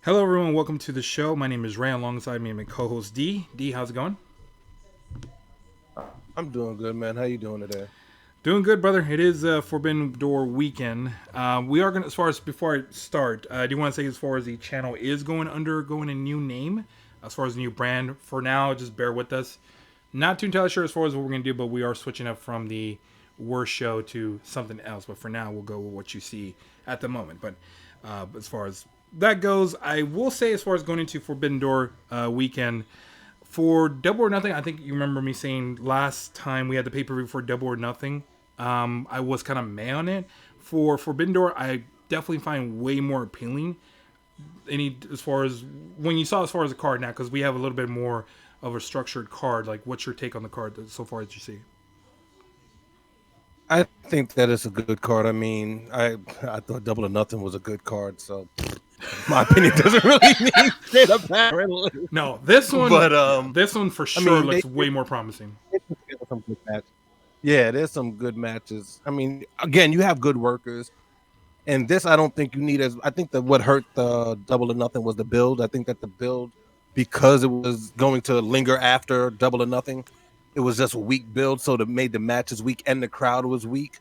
Hello, everyone. Welcome to the show. My name is Ray. Alongside me, my co-host D. D, how's it going? I'm doing good, man. How you doing today? Doing good, brother. It is Forbidden Door weekend. We are going to, as far as before I start, I do want to say as far as the channel is undergoing a new name, as far as a new brand. For now, just bear with us. Not too entirely sure as far as what we're going to do, but we are switching up from the worst show to something else. But for now, we'll go with what you see at the moment. But as far as that goes, I will say as far as going into Forbidden Door weekend, for Double or Nothing, I think you remember me saying last time we had the pay per view for Double or Nothing. I was kind of meh on it. For Forbidden Door, I definitely find way more appealing. Any as far as when you saw as far as the card now, because we have a little bit more of a structured card. Like, what's your take on the card so far as you see? I think that is a good card. I thought Double or Nothing was a good card, so my opinion doesn't really mean shit apparently. No, this one, But this one for I sure mean looks way more promising. they put together some good matches. Yeah, there's some good matches. I mean, again, you have good workers, and this I don't think you need as. I think that what hurt the Double or Nothing was the build. I think that the build, because it was going to linger after Double or Nothing, it was just a weak build, so that made the matches weak and the crowd was weak.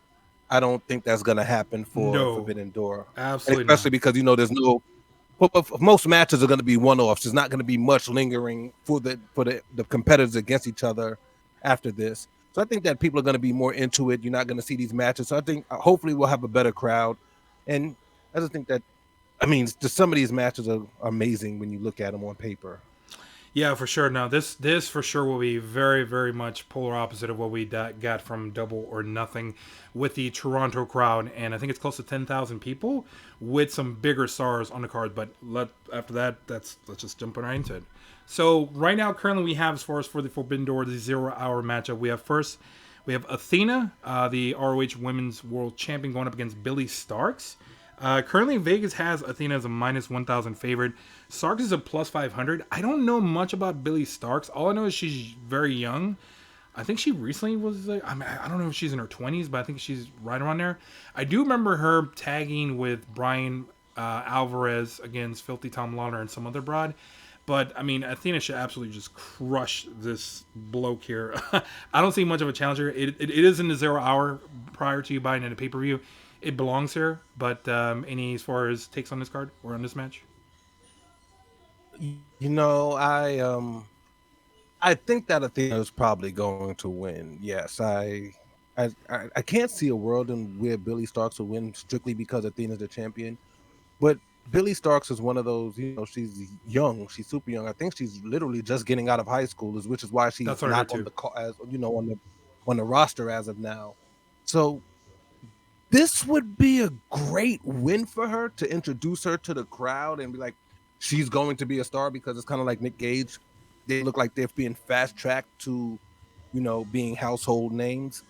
I don't think that's gonna happen for No, Forbidden Door, and absolutely especially not. because there's no. Most matches are going to be one-offs. There's not going to be much lingering for the competitors against each other after this. So I think that people are going to be more into it. You're not going to see these matches. So I think hopefully we'll have a better crowd. And I just think that just some of these matches are amazing when you look at them on paper. Yeah, for sure. Now this for sure will be very very much polar opposite of what we got from Double or Nothing, with the Toronto crowd, and I think it's close to 10,000 people with some bigger stars on the card. But after that, let's just jump right into it. So right now, currently we have as far as for the Forbidden Door, the 0 hour matchup. We have Athena, the ROH Women's World Champion, going up against Billy Starks. Currently, Vegas has Athena as a minus 1,000 favorite. Starks is a plus 500. I don't know much about Billy Starks. All I know is she's very young. I think she recently was like, I don't know if she's in her 20s, but I think she's right around there. I do remember her tagging with Brian Alvarez against Filthy Tom Lawler and some other broad. But I mean, Athena should absolutely just crush this bloke here. I don't see much of a challenger. It is in the 0 hour prior to you buying it a pay per view. It belongs here. But any as far as takes on this card or on this match? You know, I think that Athena is probably going to win. Yes, I can't see a world in where Billy Starks will win strictly because Athena's the champion. But Billy Starks is one of those, she's young, she's super young. I think she's literally just getting out of high school, which is why That's she's what I heard not on too. the as on the roster as of now. So this would be a great win for her to introduce her to the crowd and be like, she's going to be a star because it's kind of like Nick Gage. They look like they're being fast tracked to, being household names.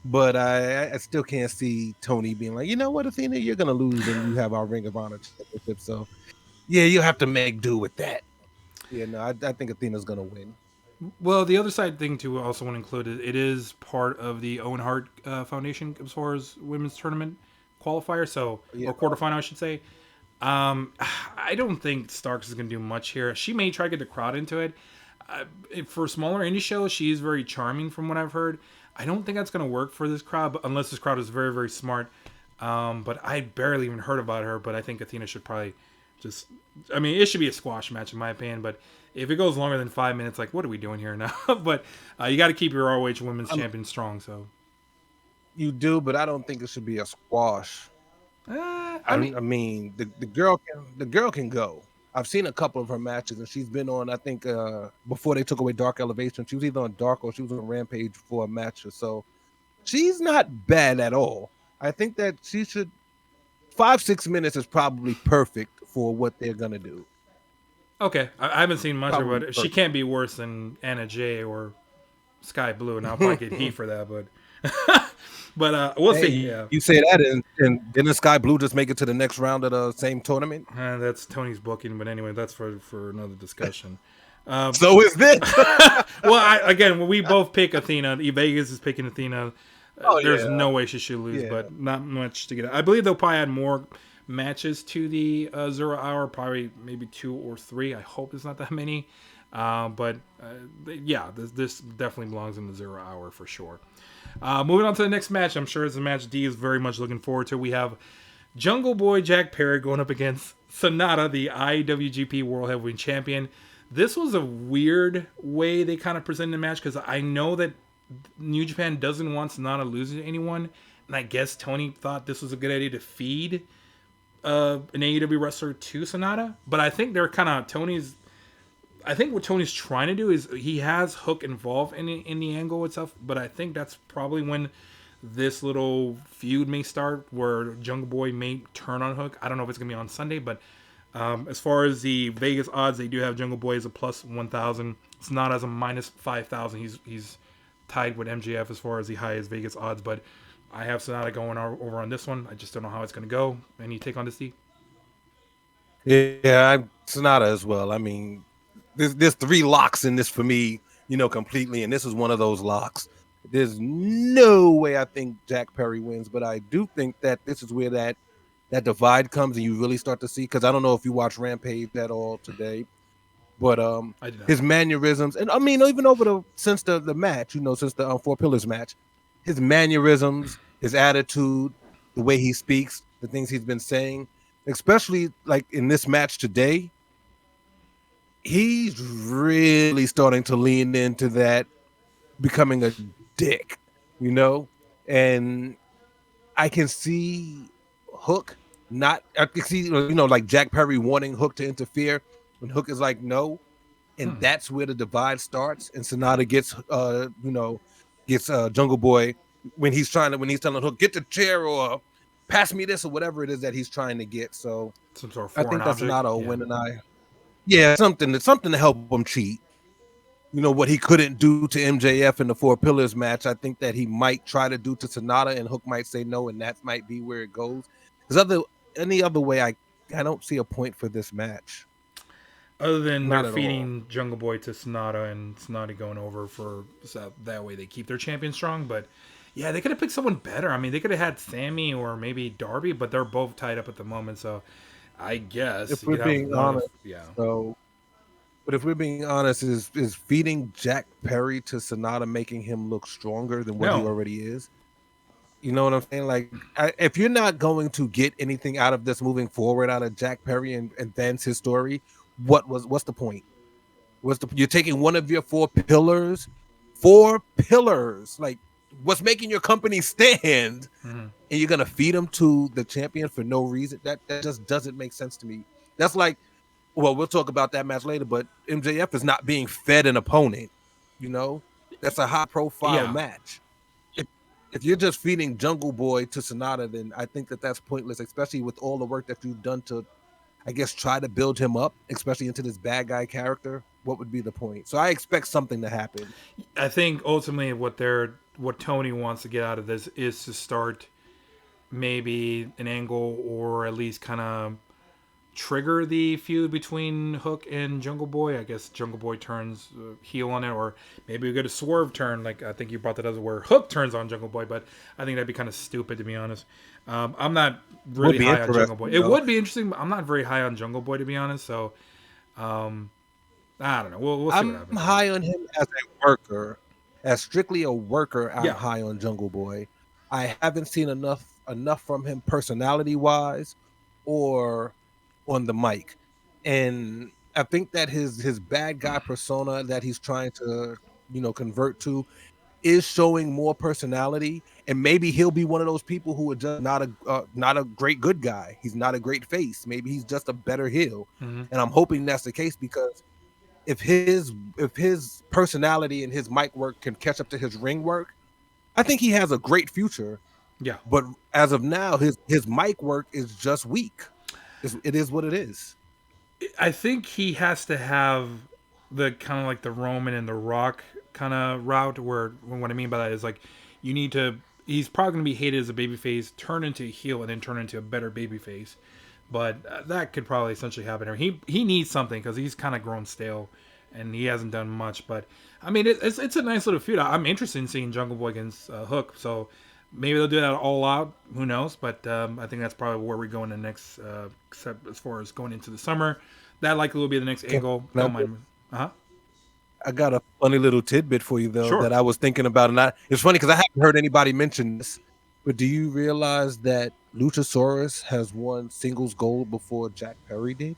But I still can't see Tony being like, you know what, Athena, you're gonna lose, and you have our Ring of Honor championship. So yeah, you have to make do with that. Yeah, no, I think Athena's gonna win. Well, the other side thing to also want to include is it is part of the Owen Hart Foundation as far as women's tournament qualifier, so Yeah, or quarterfinal, I should say. I don't think Starks is going to do much here. She may try to get the crowd into it. For smaller indie shows, she is very charming from what I've heard. I don't think that's going to work for this crowd, unless this crowd is very, very smart. But I barely even heard about her, but I think Athena should probably just. I mean, it should be a squash match in my opinion, but if it goes longer than 5 minutes, like, what are we doing here now? But you got to keep your ROH Women's Champion strong, so. you do, but I don't think it should be a squash. I mean, I mean, the girl can go. I've seen a couple of her matches, and she's been on. I think before they took away Dark Elevation, she was either on Dark or she was on Rampage for a match or so. She's not bad at all. I think that she should 5-6 minutes is probably perfect for what they're gonna do. okay. I haven't seen much of Probably it. She perfect. can't be worse than Anna Jay or Sky Blue, and I'll probably get heat for that, but. But we'll see. Hey, Yeah, you say that, and didn't Sky Blue just make it to the next round of the same tournament? that's Tony's booking. But anyway, that's for another discussion. Um, So is this. well, again, when we both pick Athena, Vegas is picking Athena. Oh There's yeah, no way she should lose, yeah. but not much to get. I believe they'll probably add more matches to the 0 hour, probably maybe 2 or 3. I hope it's not that many. Yeah, this definitely belongs in the 0 hour for sure. Moving on to the next match, I'm sure it's a match D is very much looking forward to. We have Jungle Boy Jack Perry going up against Sonata, the IWGP World Heavyweight Champion. This was a weird way they kind of presented the match because I know that New Japan doesn't want Sonata losing to anyone, and I guess Tony thought this was a good idea to feed an AEW wrestler to Sonata. But I think they're kind of Tony's. I think what Tony's trying to do is he has Hook involved in the angle itself, but I think that's probably when this little feud may start where Jungle Boy may turn on Hook. I don't know if it's gonna be on Sunday, but as far as the Vegas odds, they do have Jungle Boy as a plus 1,000. It's not as a minus 5,000. He's tied with MJF as far as the highest Vegas odds, but I have Sonata going over on this one. I just don't know how it's gonna go. Any take on this, D? Yeah, I'm Sonata as well. I mean, there's 3 locks in this for me, completely, and this is one of those locks. There's no way I think Jack Perry wins, but I do think that this is where that divide comes, and you really start to see. Because I don't know if you watch Rampage at all today, but I did not. his mannerisms, and I mean, even over since the match, since the Four Pillars match, his mannerisms, his attitude, the way he speaks, the things he's been saying, especially like in this match today, he's really starting to lean into that becoming a dick, and I can see Hook I can see, like Jack Perry wanting Hook to interfere when Hook is like, no. And that's where the divide starts. And Sonata gets Jungle Boy when he's telling Hook, get the chair or pass me this or whatever it is that he's trying to get. So Some sort of I foreign think that's object. Sonata a Yeah. win, and something to help him cheat. What he couldn't do to MJF in the Four Pillars match, I think that he might try to do to Sonata, and Hook might say no, and that might be where it goes. Because any other way, I don't see a point for this match. Other than Not they're at all. feeding Jungle Boy to Sonata and Sonata going over so that way they keep their champion strong. But yeah, they could have picked someone better. I mean, they could have had Sammy or maybe Darby, but they're both tied up at the moment. So I guess If you we're could have being one honest, yeah. but if we're being honest, is feeding Jack Perry to Sonata making him look stronger than what he No. already is? You know what I'm saying? Like, if you're not going to get anything out of this moving forward out of Jack Perry and advance his story, what's the point? You're taking one of your four pillars, like what's making your company stand, Mm-hmm. and you're gonna feed them to the champion for no reason? That just doesn't make sense to me. That's like, well, we'll talk about that match later, but MJF is not being fed an opponent. That's a high profile Yeah. match. If you're just feeding Jungle Boy to Sonata, then I think that that's pointless, especially with all the work that you've done to, I guess, try to build him up, especially into this bad guy character. What would be the point? So I expect something to happen. I think ultimately what Tony wants to get out of this is to start maybe an angle or at least kind of trigger the feud between Hook and Jungle Boy. I guess Jungle Boy turns heel on it, or maybe we get a swerve turn. Like I think you brought that as where Hook turns on Jungle Boy, but I think that'd be kind of stupid to be honest. I'm not really high on Jungle Boy. It would be interesting, but I'm not very high on Jungle Boy to be honest. So I don't know. We'll see what happens. I'm high on him as a worker, as strictly a worker. I'm Yeah. high on Jungle Boy. I haven't seen enough from him personality wise, or on the mic, and I think that his bad guy persona that he's trying to convert to is showing more personality, and maybe he'll be one of those people who are just not a great good guy. He's not a great face. Maybe he's just a better heel, and I'm hoping that's the case, because if his personality and his mic work can catch up to his ring work, I think he has a great future. Yeah. But as of now, his mic work is just weak. It is what it is. I think he has to have the kind of like the Roman and the Rock kind of route. Where what I mean by that is like you need to. He's probably going to be hated as a babyface, turn into a heel, and then turn into a better babyface. But that could probably essentially happen here. He needs something because he's kind of grown stale, and he hasn't done much. But I mean, it's a nice little feud. I'm interested in seeing Jungle Boy against Hook. So Maybe they'll do that all out. Who knows? But I think that's probably where we go in the next, except as far as going into the summer. That likely will be the next Can angle. I Don't mind. Uh huh. I got a funny little tidbit for you though Sure. that I was thinking about, and it's funny because I haven't heard anybody mention this. But do you realize that Luchasaurus has won singles gold before Jack Perry did?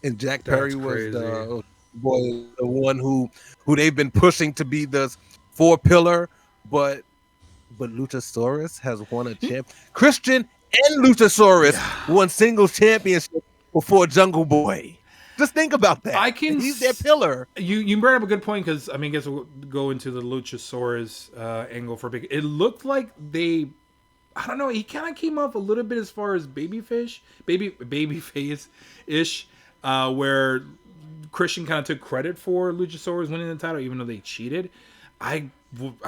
And Jack That's Perry was crazy. the boy, the one who they've been pushing to be the four pillar, but Luchasaurus has won a champ. Christian and Luchasaurus Yeah. won singles championship before Jungle Boy. Just think about that. I can. He's their pillar. You brought up a good point because I mean, I guess we'll go into the Luchasaurus angle for big. It looked like they. I don't know. He kind of came off a little bit as far as babyface ish, where Christian kind of took credit for Luchasaurus winning the title, even though they cheated. I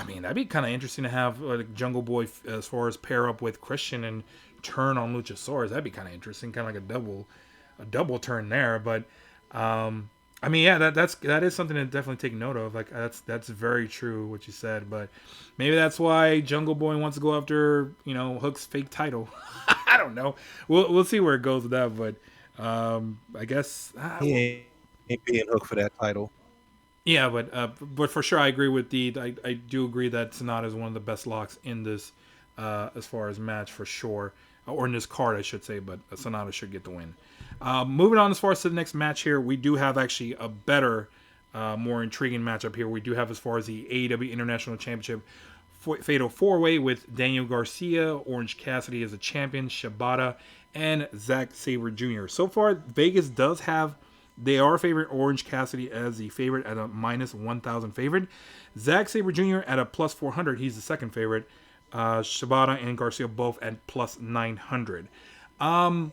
mean, that'd be kind of interesting to have like Jungle Boy as far as pair up with Christian and turn on Luchasaurus. That'd be kind of interesting, kind of like a double turn there. But I mean, yeah, that is something to definitely take note of. Like that's very true what you said. But maybe that's why Jungle Boy wants to go after Hook's fake title. I don't know. We'll see where it goes with that. But I guess He ain't being hooked for that title. yeah, but for sure, I agree with I do agree that Sonata is one of the best locks in this, as far as match for sure, or in this card, I should say. But Sonata should get the win. Moving on as far as to the next match here, we do have actually a better, more intriguing matchup here. We do have as far as the AEW International Championship Fatal 4-Way with Daniel Garcia, Orange Cassidy as a champion, Shibata, and Zack Sabre Jr. So far, Vegas does have. They are favored Orange Cassidy as the favorite at a minus 1,000 favorite. Zack Sabre Jr. at a plus 400. He's the second favorite. Shibata and Garcia both at plus 900. Wow.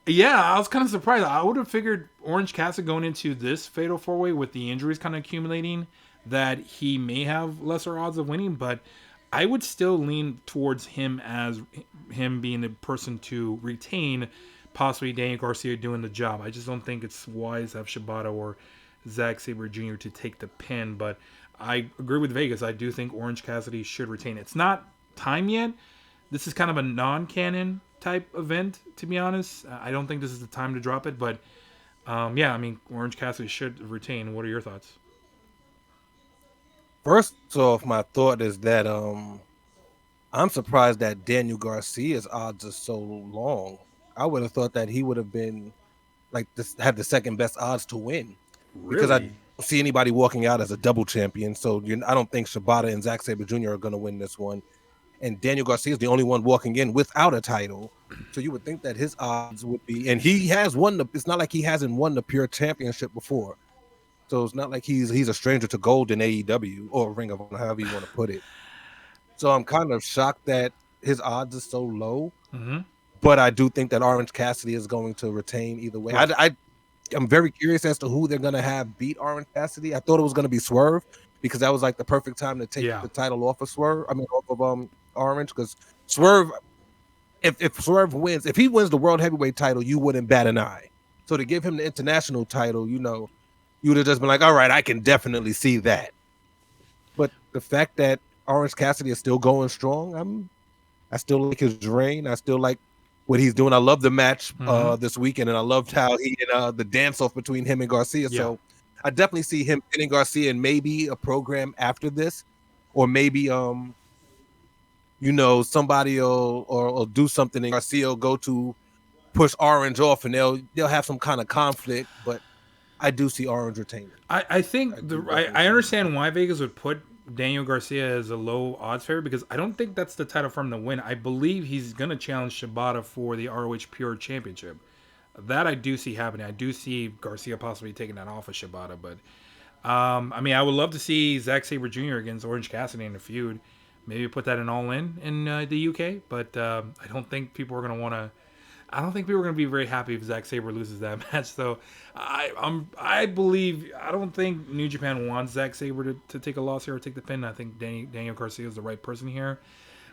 Yeah, I was kind of surprised. I would have figured Orange Cassidy going into this fatal 4-way with the injuries kind of accumulating that he may have lesser odds of winning, but I would still lean towards him as him being the person to retain, possibly Daniel Garcia doing the job. I just don't think it's wise to have Shibata or Zack Sabre Jr. to take the pin, but I agree with Vegas. I do think Orange Cassidy should retain. It's not time yet. This is kind of a non-canon type event, to be honest. I don't think this is the time to drop it, but yeah, I mean, Orange Cassidy should retain. What are your thoughts? First off, my thought is that I'm surprised that Daniel Garcia's odds are so long. I would have thought that he would have been like this, had the second best odds to win, because I don't Really? see anybody walking out as a double champion. So I don't think Shibata and Zack Sabre Jr. are going to win this one. And Daniel Garcia is the only one walking in without a title. So you would think that his odds would be, and he has won it's not like he hasn't won the pure championship before. So it's not like he's a stranger to gold in AEW or Ring of Honor, however you want to put it. So I'm kind of shocked that his odds are so low. Mm-hmm. But I do think that Orange Cassidy is going to retain either way. Right. I'm very curious as to who they're going to have beat Orange Cassidy. I thought it was going to be Swerve, because that was like the perfect time to take Yeah. the title off of Swerve. I mean, off of Orange, because Swerve, if Swerve wins, if he wins the World Heavyweight title, you wouldn't bat an eye. So to give him the international title, you would have just been like, all right, I can definitely see that. But the fact that Orange Cassidy is still going strong, I still like his reign. I still like what he's doing. I love the match this weekend, and I loved how he and the dance off between him and Garcia. Yeah. So I definitely see him hitting Garcia in maybe a program after this, or maybe somebody will do something and Garcia will go to push Orange off, and they'll have some kind of conflict. But I do see Orange retaining. I think I see understand why Vegas would put Daniel Garcia as a low odds favorite, because I don't think that's the title for him to win. I believe he's going to challenge Shibata for the ROH Pure Championship. That I do see happening. I do see Garcia possibly taking that off of Shibata, but I mean, I would love to see Zack Sabre Jr. against Orange Cassidy in a feud. Maybe put that in All In the UK, but I don't think people are going to want to. I don't think people are going to be very happy if Zack Sabre loses that match. So I believe, I don't think New Japan wants Zack Sabre to take a loss here or take the pin. I think Daniel Garcia is the right person here.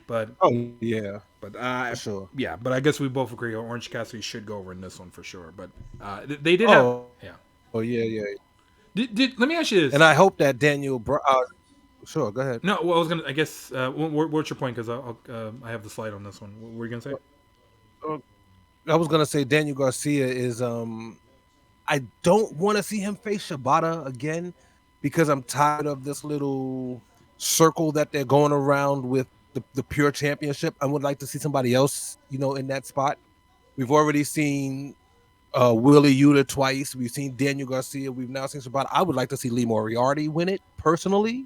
But yeah, but for sure. yeah, but I guess we both agree Orange Cassidy should go over in this one for sure. But they did have, yeah. Oh yeah. Let me ask you this. And I hope that Sure, go ahead. No, well, I was gonna. I guess. What's your point? Because I have the slide on this one. What were you gonna say? Uh, I was gonna say Daniel Garcia is I don't want to see him face Shibata again because I'm tired of this little circle that they're going around with the pure championship. I would like to see somebody else, in that spot. We've already seen Willie Yuta twice. We've seen Daniel Garcia. We've now seen Shibata. I would like to see Lee Moriarty win it personally.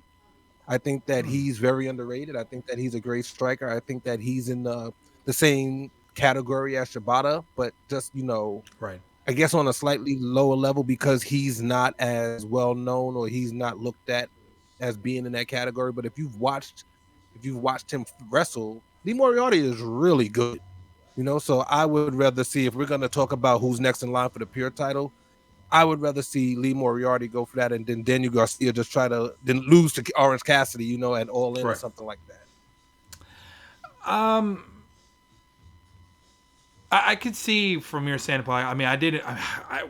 I think that he's very underrated. I think that he's a great striker. I think that he's in the same category as Shibata, but just Right. I guess on a slightly lower level because he's not as well known or he's not looked at as being in that category. But if you've watched him wrestle, Lee Moriarty is really good. So I would rather see, if we're going to talk about who's next in line for the pure title, I would rather see Lee Moriarty go for that, and then Daniel Garcia just try to then lose to Orange Cassidy, and All In or Right. something like that. Um, I could see from your standpoint. I mean, I didn't.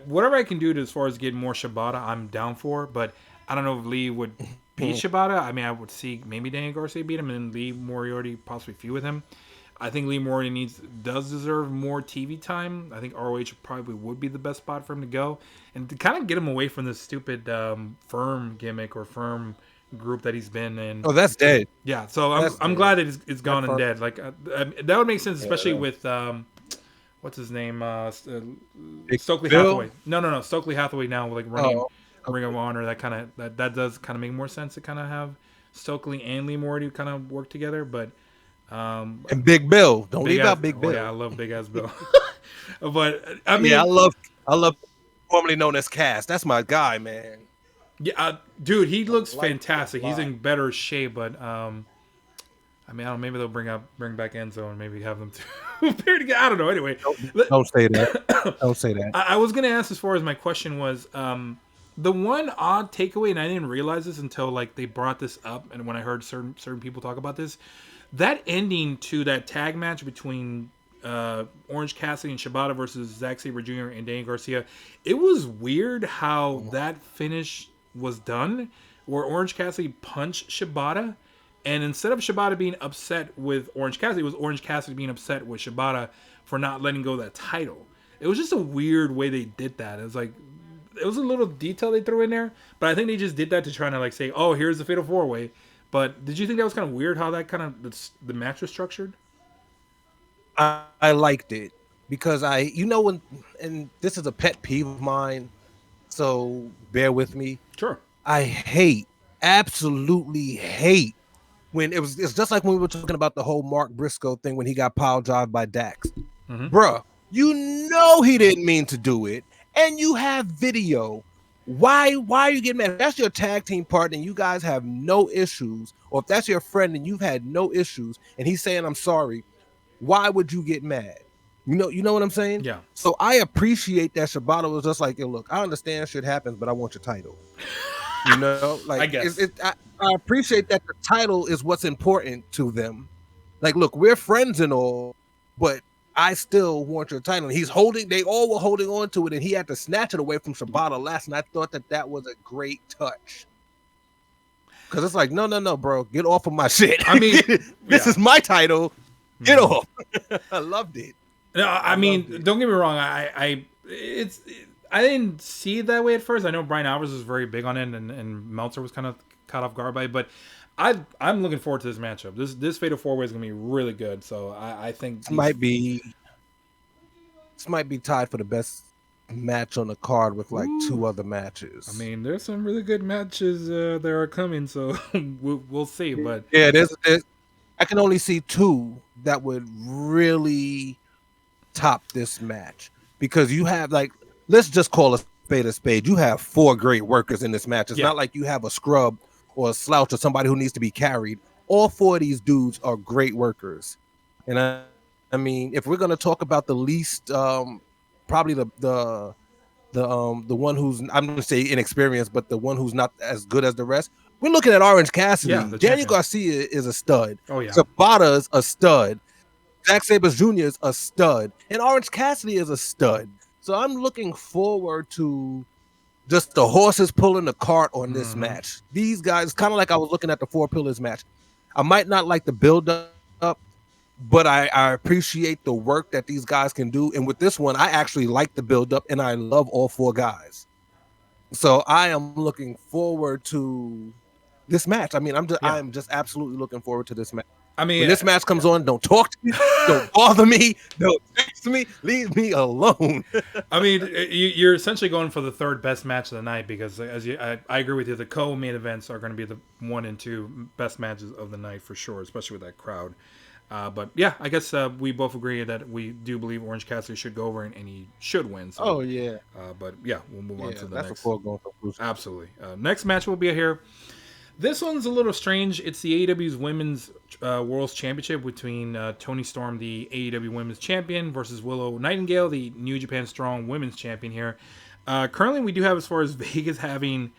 Whatever I can do to as far as getting more Shibata, I'm down for. But I don't know if Lee would beat Shibata. I mean, I would see maybe Daniel Garcia beat him, and then Lee Moriarty possibly feud with him. I think Lee Moriarty does deserve more TV time. I think ROH probably would be the best spot for him to go, and to kind of get him away from this stupid firm gimmick or firm group that he's been in. Oh, that's dead. Yeah, so That's I'm dead. glad that it's gone and dead. Like that would make sense, especially Yeah. with what's his name, Big Stokely Bill? Hathaway. No, Stokely Hathaway now like running Oh, Ring of Honor. That does kind of make more sense to kind of have Stokely and Lee Moriarty kind of work together. But and Big Bill. Don't leave out Big Bill. yeah, I love Big Ass Bill. But I mean, Yeah, I love formerly known as Cass. That's my guy, man. yeah, dude, he looks like fantastic. that a He's lot. in better shape, but I mean, I don't know, maybe they'll bring back Enzo and maybe have them two pair together. I don't know. Anyway, Don't say that. Don't say that. I was gonna ask as far as my question was, the one odd takeaway, and I didn't realize this until like they brought this up, and when I heard certain people talk about this, that ending to that tag match between Orange Cassidy and Shibata versus Zack Sabre Jr. and Daniel Garcia, it was weird how that finish was done, where Orange Cassidy punched Shibata. And instead of Shibata being upset with Orange Cassidy, it was Orange Cassidy being upset with Shibata for not letting go of that title. It was just a weird way they did that. It was like, it was a little detail they threw in there, but I think they just did that to try to like say, oh, here's the Fatal 4-Way. But did you think that was kind of weird how that kind of the match was structured? I liked it because when, and this is a pet peeve of mine, so bear with me. Sure. I absolutely hate when it's just like when we were talking about the whole Mark Briscoe thing when he got pile drive by Dax. Bruh, he didn't mean to do it, and you have video. Why are you getting mad? If that's your tag team partner and you guys have no issues, or if that's your friend and you've had no issues, and he's saying I'm sorry, why would you get mad? You know what I'm saying? Yeah. So I appreciate that Shibata was just like, yo, look, I understand shit happens, but I want your title. Like I guess. I appreciate that the title is what's important to them. Like, look, we're friends and all, but I still want your title. And they all were holding on to it, and he had to snatch it away from Shibata last. And I thought that was a great touch. Because it's like, no, bro, get off of my shit. I mean, this is my title. Get off. I loved it. No, I mean, don't get me wrong. I didn't see it that way at first. I know Brian Alvarez was very big on it, and Meltzer was kind of caught off guard by it. But I'm looking forward to this matchup. This Fatal 4-Way is gonna be really good. So I think this might be tied for the best match on the card with like two other matches. I mean, there's some really good matches that are coming, so we'll see. But yeah, there's I can only see two that would really top this match because you have let's just call a spade. You have four great workers in this match. It's not like you have a scrub or a slouch or somebody who needs to be carried. All four of these dudes are great workers. And I mean, if we're gonna talk about the least, probably the one who's, I'm gonna say inexperienced, but the one who's not as good as the rest, we're looking at Orange Cassidy. Yeah, Daniel Garcia is a stud. Oh yeah, Zapata's a stud. Zack Sabre Jr. is a stud, and Orange Cassidy is a stud. So I'm looking forward to just the horses pulling the cart on this Mm-hmm. match. These guys, kind of like I was looking at the Four Pillars match. I might not like the build up, but I appreciate the work that these guys can do. And with this one, I actually like the build up, and I love all four guys. So I am looking forward to this match. I mean, Yeah. I'm just absolutely looking forward to this match. I When mean, this match comes on, don't talk to me, don't bother me, don't text me, leave me alone. I mean, you're essentially going for the third best match of the night because, I agree with you, the co-main events are going to be the 1 and 2 best matches of the night for sure, especially with that crowd. But yeah, I guess we both agree that we do believe Orange Cassidy should go over and he should win. So, Oh yeah, but yeah, we'll move on to the that's a next. foregone conclusion. Absolutely. Next match will be here. This one's a little strange. It's the AEW's Women's World's Championship between Toni Storm, the AEW Women's Champion, versus Willow Nightingale, the New Japan Strong Women's Champion here. Currently, we do have as far as Vegas having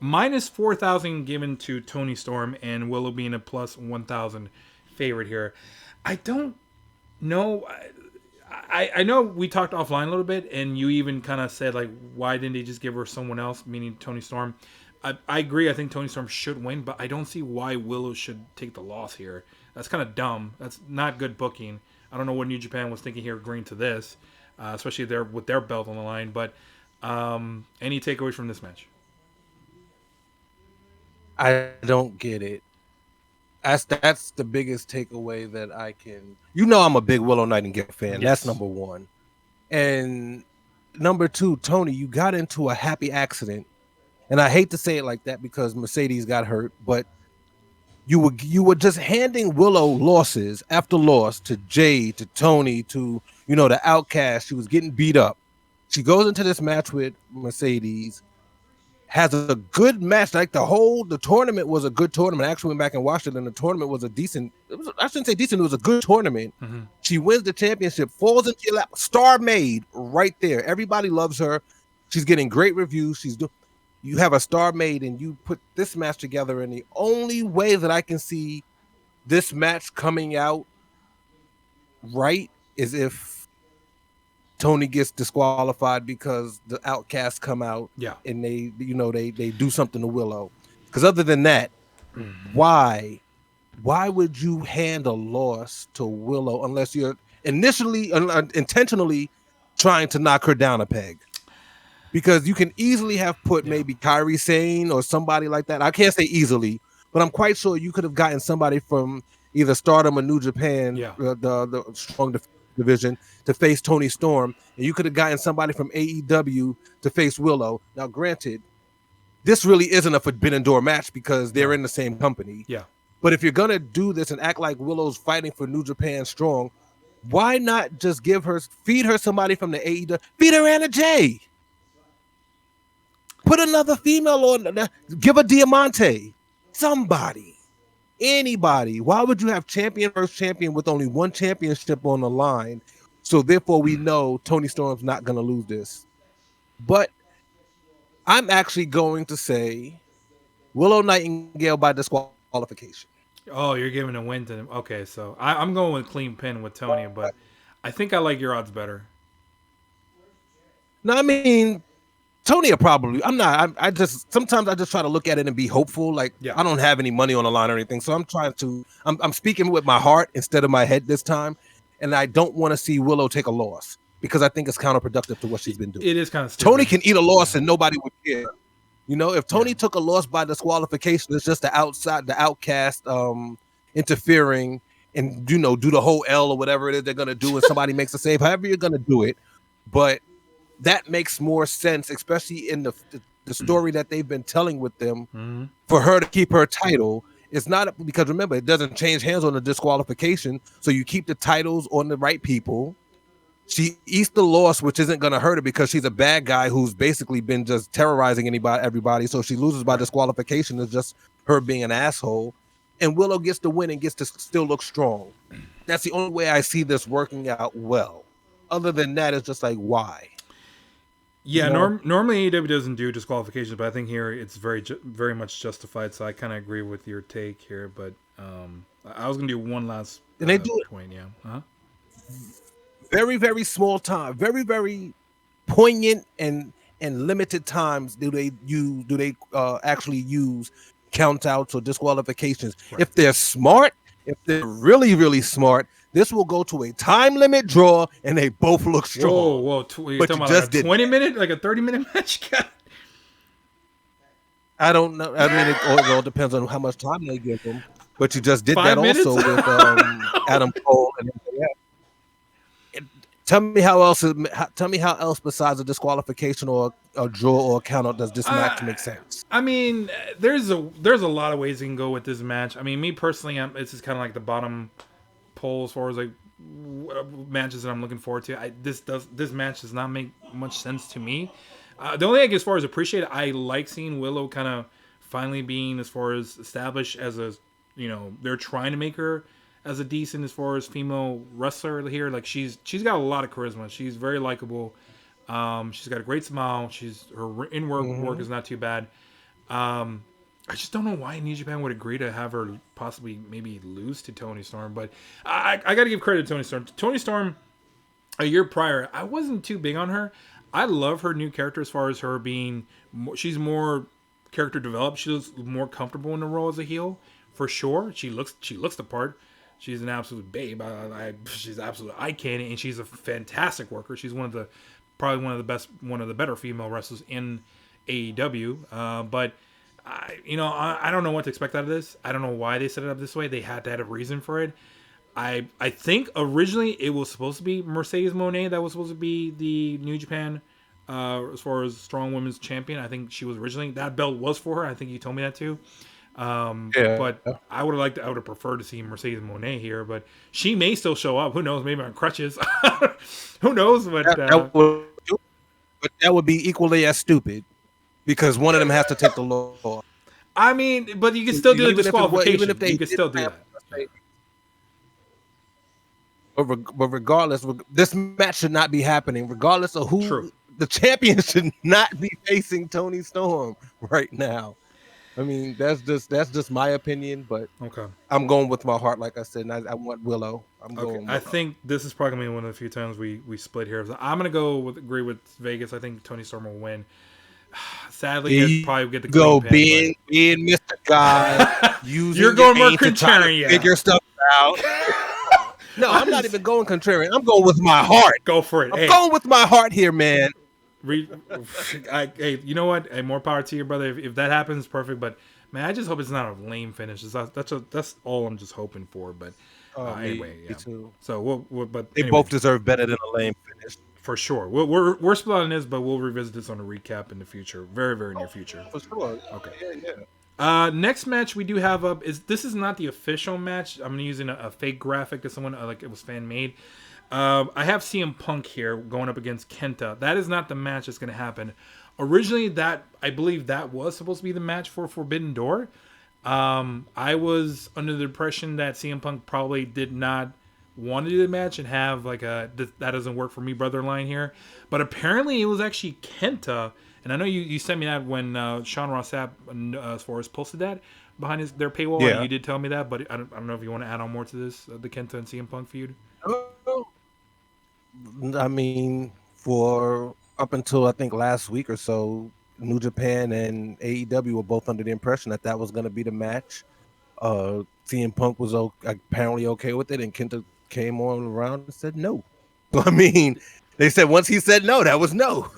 minus 4,000 given to Toni Storm and Willow being a plus 1,000 favorite here. I don't know. I know we talked offline a little bit, and you even kind of said, like, why didn't they just give her someone else, meaning Toni Storm? I agree. I think Toni Storm should win, but I don't see why Willow should take the loss here. That's kind of dumb. That's not good booking. I don't know what New Japan was thinking here agreeing to this, especially there with their belt on the line. But any takeaways from this match? I don't get it. That's the biggest takeaway that I can. You know, I'm a big Willow Nightingale fan. Yes. That's number one. And number two, Tony, you got into a happy accident. And I hate to say it like that because Mercedes got hurt, but you were just handing Willow losses after loss to Jay, to Tony, to the Outcast. She was getting beat up. She goes into this match with Mercedes, has a good match. Like the tournament was a good tournament. I actually went back and watched it, and the tournament was a decent. I shouldn't say decent. It was a good tournament. Mm-hmm. She wins the championship, falls into your lap, star made right there. Everybody loves her. She's getting great reviews. You have a star made, and you put this match together. And the only way that I can see this match coming out right is if Tony gets disqualified because the Outcasts come out, Yeah, and they do something to Willow. Because other than that, why would you hand a loss to Willow unless you're intentionally trying to knock her down a peg? Because you can easily have put maybe Kairi Sane or somebody like that. I can't say easily, but I'm quite sure you could have gotten somebody from either Stardom or New Japan, the strong division, to face Toni Storm, and you could have gotten somebody from AEW to face Willow. Now, granted, this really isn't a Forbidden Door match because they're in the same company. Yeah. But if you're gonna do this and act like Willow's fighting for New Japan Strong, why not just feed her somebody from the AEW, feed her Anna Jay? Put another female on. Give a Diamante. Somebody. Anybody. Why would you have champion versus champion with only one championship on the line? So therefore, we know Toni Storm's not going to lose this. But I'm actually going to say Willow Nightingale by disqualification. Oh, you're giving a win to them. Okay, so I'm going with clean pin with Tony, but I think I like your odds better. No, I mean, Tony will probably. I'm not. I just sometimes I just try to look at it and be hopeful. Like I don't have any money on the line or anything, so I'm trying to. I'm speaking with my heart instead of my head this time, and I don't want to see Willow take a loss because I think it's counterproductive to what she's been doing. It is kind of stupid. Tony can eat a loss and nobody would care. If Tony took a loss by disqualification, it's just the Outcast interfering and do the whole L or whatever it is they're gonna do, and somebody makes a save. However you're gonna do it, but that makes more sense, especially in the story that they've been telling with them, for her to keep her title. It's not because remember, it doesn't change hands on the disqualification, so you keep the titles on the right people. She eats the loss, which isn't going to hurt her because she's a bad guy who's basically been just terrorizing everybody. So she loses by disqualification. It's just her being an asshole. And Willow gets the win and gets to still look strong. That's the only way I see this working out well. Other than that, it's just like, why? Yeah, normally AEW doesn't do disqualifications, but I think here it's very much justified. So I kind of agree with your take here. But I was going to do one last and they do point. Yeah. Uh-huh. Very, very small time, very, very poignant and and limited times do they actually use count outs or disqualifications. Right. If they're smart, if they're really, really smart, this will go to a time limit draw and they both look strong. Whoa. You're But talking you about just like a did 20-minute, like a 30-minute match? God. I don't know. I mean, it all depends on how much time they give them. But you just did 5 that minutes? also with Adam Cole and tell me how else besides a disqualification or a draw or a count out does this match make sense? I mean, there's a lot of ways you can go with this match. I mean, me personally, this is kind of like the bottom pole as far as like matches that I'm looking forward to. This match does not make much sense to me. The only thing as far as appreciate, I like seeing Willow kind of finally being as far as established as a, they're trying to make her as a decent as far as female wrestler here. Like she's got a lot of charisma. She's very likable. She's got a great smile. Her work is not too bad. I just don't know why New Japan would agree to have her possibly maybe lose to Toni Storm, but I got to give credit to Toni Storm. Toni Storm, a year prior, I wasn't too big on her. I love her new character as far as her being. She's more character developed. She looks more comfortable in the role as a heel, for sure. She looks the part. She's an absolute babe. She's absolute eye candy, and she's a fantastic worker. She's probably one of the better female wrestlers in AEW. But I don't know what to expect out of this. I don't know why they set it up this way. They had to have a reason for it. I think originally it was supposed to be Mercedes Moné that was supposed to be the New Japan as far as strong women's champion. I think she was originally, that belt was for her. I think you told me that too. But I would have preferred to see Mercedes Moné here, but she may still show up. Who knows? Maybe on crutches. Who knows? But that would be equally as stupid because one of them has to take the law. I mean, but you can still do the disqualification. Even if they can still do that. But regardless, this match should not be happening. Regardless of who, True. The champion should not be facing Toni Storm right now. I mean, that's just my opinion, but okay, I'm going with my heart. Like I said, and I want Willow. I'm going. I think this is probably gonna be one of the few times we split here. So I'm gonna agree with Vegas. I think Toni Storm will win. Sadly, probably get the go being Mr. Guy. You're going more contrarian. Figure stuff out. No, I'm not even going contrarian. I'm going with my heart. Go for it. I'm going with my heart here, man. Hey, you know what? Hey, more power to you, brother. If that happens, perfect. But man, I just hope it's not a lame finish. That's all I'm just hoping for. But anyway, yeah. Me too. So but they both deserve better than a lame finish. For sure. We're split on this, but we'll revisit this on a recap in the future, very very near future. For sure. Okay. Yeah. Next match we do have up this is not the official match. I'm using a fake graphic that someone like it was fan made. I have CM Punk here going up against Kenta. That is not the match that's going to happen. Originally, I believe that was supposed to be the match for Forbidden Door. I was under the impression that CM Punk probably did not want to do the match and have like that doesn't work for me brother line here. But apparently it was actually Kenta. And I know you sent me that when Sean Ross Sapp, as far as posted that behind their paywall. Yeah. And you did tell me that, but I don't know if you want to add on more to this, the Kenta and CM Punk feud. I mean, for up until I think last week or so, New Japan and AEW were both under the impression that was going to be the match. CM Punk was apparently okay with it, and Kenta came on around and said no. I mean, they said once he said no, that was no.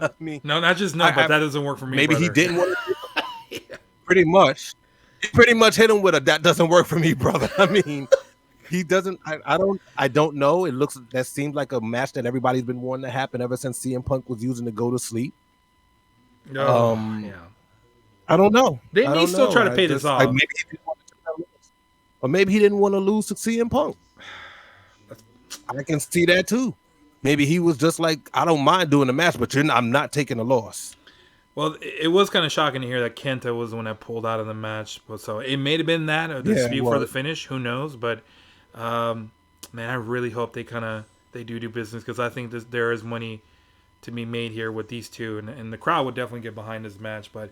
I mean, no, not just no, but that doesn't work for me. Maybe brother. He didn't want to. Yeah. Pretty much hit him with that doesn't work for me, brother. I mean. He doesn't. I don't know. That seems like a match that everybody's been wanting to happen ever since CM Punk was using to go to sleep. Yeah. I don't know. They may still try to pay this off. Maybe he didn't want to lose to CM Punk. I can see that too. Maybe he was just like, I don't mind doing the match, but I'm not taking a loss. Well, it was kind of shocking to hear that Kenta was the one that pulled out of the match. So it may have been that or the dispute for the finish. Who knows? But man, I really hope they do business because I think there is money to be made here with these two, and the crowd would definitely get behind this match. But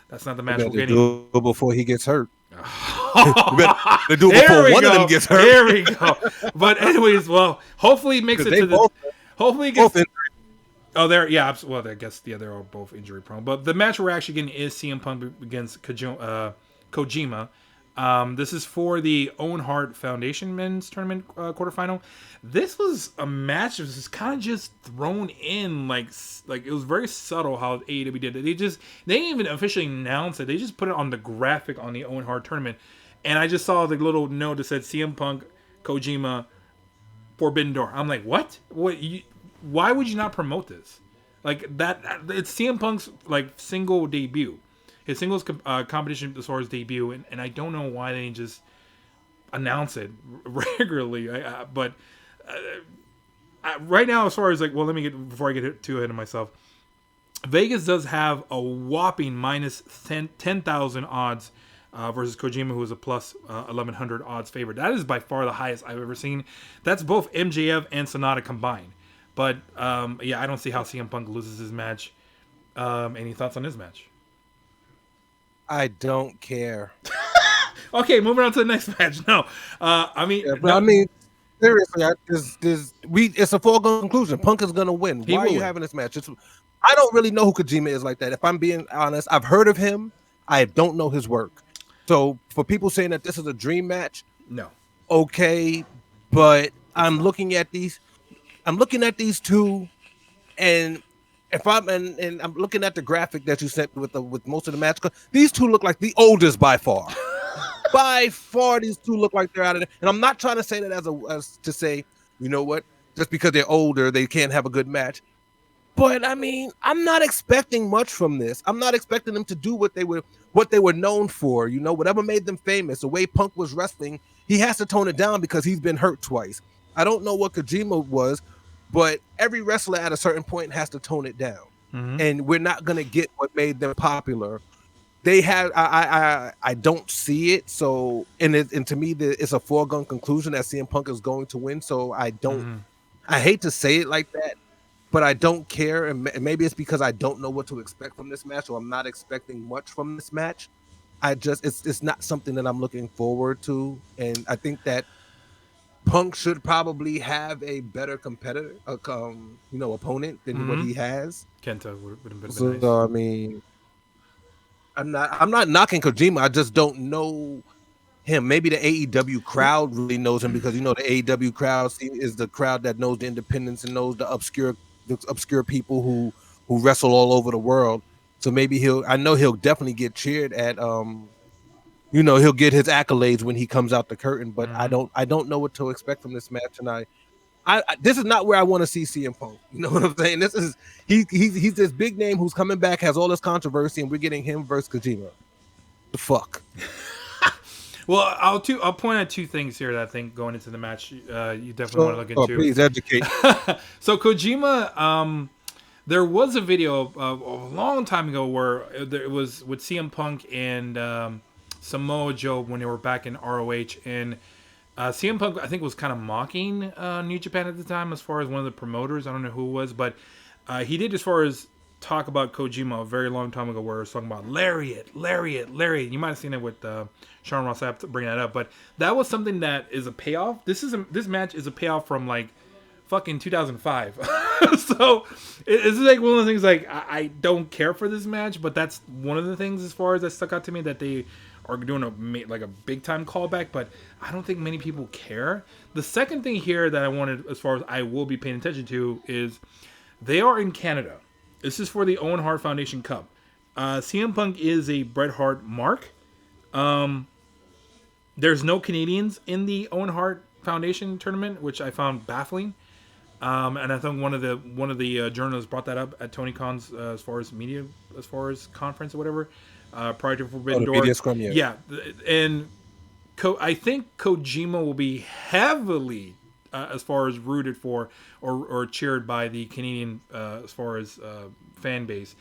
that's not the match we're getting. Do it before he gets hurt. They do it before one of them gets hurt. There we go. But anyways, well, hopefully he makes it to the. Hopefully he gets. Oh, well, I guess they're all both injury prone. But the match we're actually getting is CM Punk against Kojima. This is for the Owen Hart Foundation Men's Tournament quarterfinal. This was a match that was just kind of just thrown in, like it was very subtle how AEW did it. They didn't even officially announce it. They just put it on the graphic on the Owen Hart tournament, and I just saw the little note that said CM Punk, Kojima, Forbidden Door. I'm like, what? Why would you not promote this? Like that, it's CM Punk's like single debut, his singles competition as far as debut, and I don't know why they didn't just announce it regularly. Right now, as far as like, well, let me get before I get too ahead of myself. Vegas does have a whopping minus 10,000 odds versus Kojima, who is a plus 1,100 odds favorite. That is by far the highest I've ever seen. That's both MJF and Sonata combined. But I don't see how CM Punk loses his match. Any thoughts on his match? I don't care. Okay, moving on to the next match. No, seriously, it's a foregone conclusion. Punk is gonna win. Why are you having this match? I don't really know who Kojima is like that. If I'm being honest, I've heard of him. I don't know his work. So for people saying that this is a dream match, no, okay, but I'm looking at these two, and if I'm looking at the graphic that you sent with most of the match, these two look like the oldest by far. By far, these two look like they're out of there. And I'm not trying to say that as to say, you know what, just because they're older, they can't have a good match. But I mean, I'm not expecting much from this. I'm not expecting them to do what they were known for. You know, whatever made them famous. The way Punk was wrestling, he has to tone it down because he's been hurt twice. I don't know what Kojima was, but every wrestler at a certain point has to tone it down. Mm-hmm. And we're not going to get what made them popular. They have, I don't see it. So, and to me, it's a foregone conclusion that CM Punk is going to win. So I hate to say it like that, but I don't care. And maybe it's because I don't know what to expect from this match, or I'm not expecting much from this match. It's not something that I'm looking forward to. And I think that Punk should probably have a better competitor, opponent than what he has. Kenta would have been so, nice. I mean, I'm not knocking Kojima. I just don't know him. Maybe the AEW crowd really knows him because the AEW crowd is the crowd that knows the independents and knows the obscure people who wrestle all over the world. So maybe he'll definitely get cheered at. He'll get his accolades when he comes out the curtain. But I don't know what to expect from this match, and I this is not where I want to see CM Punk. You know what I'm saying? This is he's this big name who's coming back, has all this controversy, and we're getting him versus Kojima. The fuck. Well, I'll point out two things here that I think going into the match you definitely want to look into. Please educate. So Kojima, there was a video a long time ago where it was with CM Punk and Samoa Joe when they were back in ROH, and CM Punk, I think, was kind of mocking New Japan at the time as far as one of the promoters. I don't know who it was, but he did as far as talk about Kojima a very long time ago where he was talking about lariat. You might have seen it with Sean Ross Sapp bringing that up, but that was something that is a payoff. This match is a payoff from like fucking 2005. So it's like one of the things like I don't care for this match, but that's one of the things as far as that stuck out to me that they are doing a big time callback, but I don't think many people care. The second thing here that I wanted, as far as I will be paying attention to, is they are in Canada. This is for the Owen Hart Foundation Cup. CM Punk is a Bret Hart mark. There's no Canadians in the Owen Hart Foundation tournament, which I found baffling. And I think one of the journalists brought that up at Tony Khan's as far as conference or whatever. Prior to Forbidden Door. Media Scrum, yeah. And I think Kojima will be heavily as far as rooted for or cheered by the Canadian as far as fan base.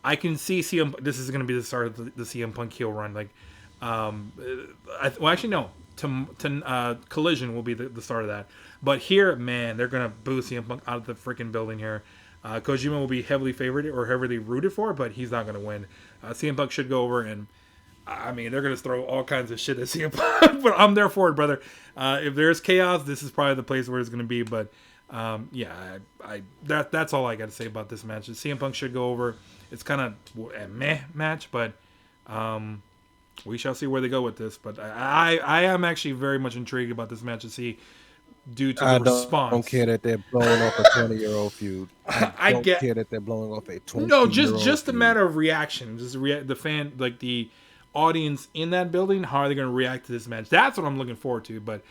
I can see CM. This is going to be the start of the CM Punk heel run. Like, Collision will be the start of that. But here, man, they're going to boo CM Punk out of the freaking building here. Kojima will be heavily favored or heavily rooted for, but he's not going to win. CM Punk should go over, and I mean, they're going to throw all kinds of shit at CM Punk, but I'm there for it, brother. If there's chaos, this is probably the place where it's going to be, but Yeah, that's all I got to say about this match. CM Punk should go over. It's kind of a meh match, but we shall see where they go with this. But I am actually very much intrigued about this match to see due to the I don't response. care that they're blowing off a 20-year-old feud. I I don't get care that they're blowing off a no, 20-year-old just a feud. matter of reaction. Just the fan, like the audience in that building. How are they going to react to this match? That's what I'm looking forward to. But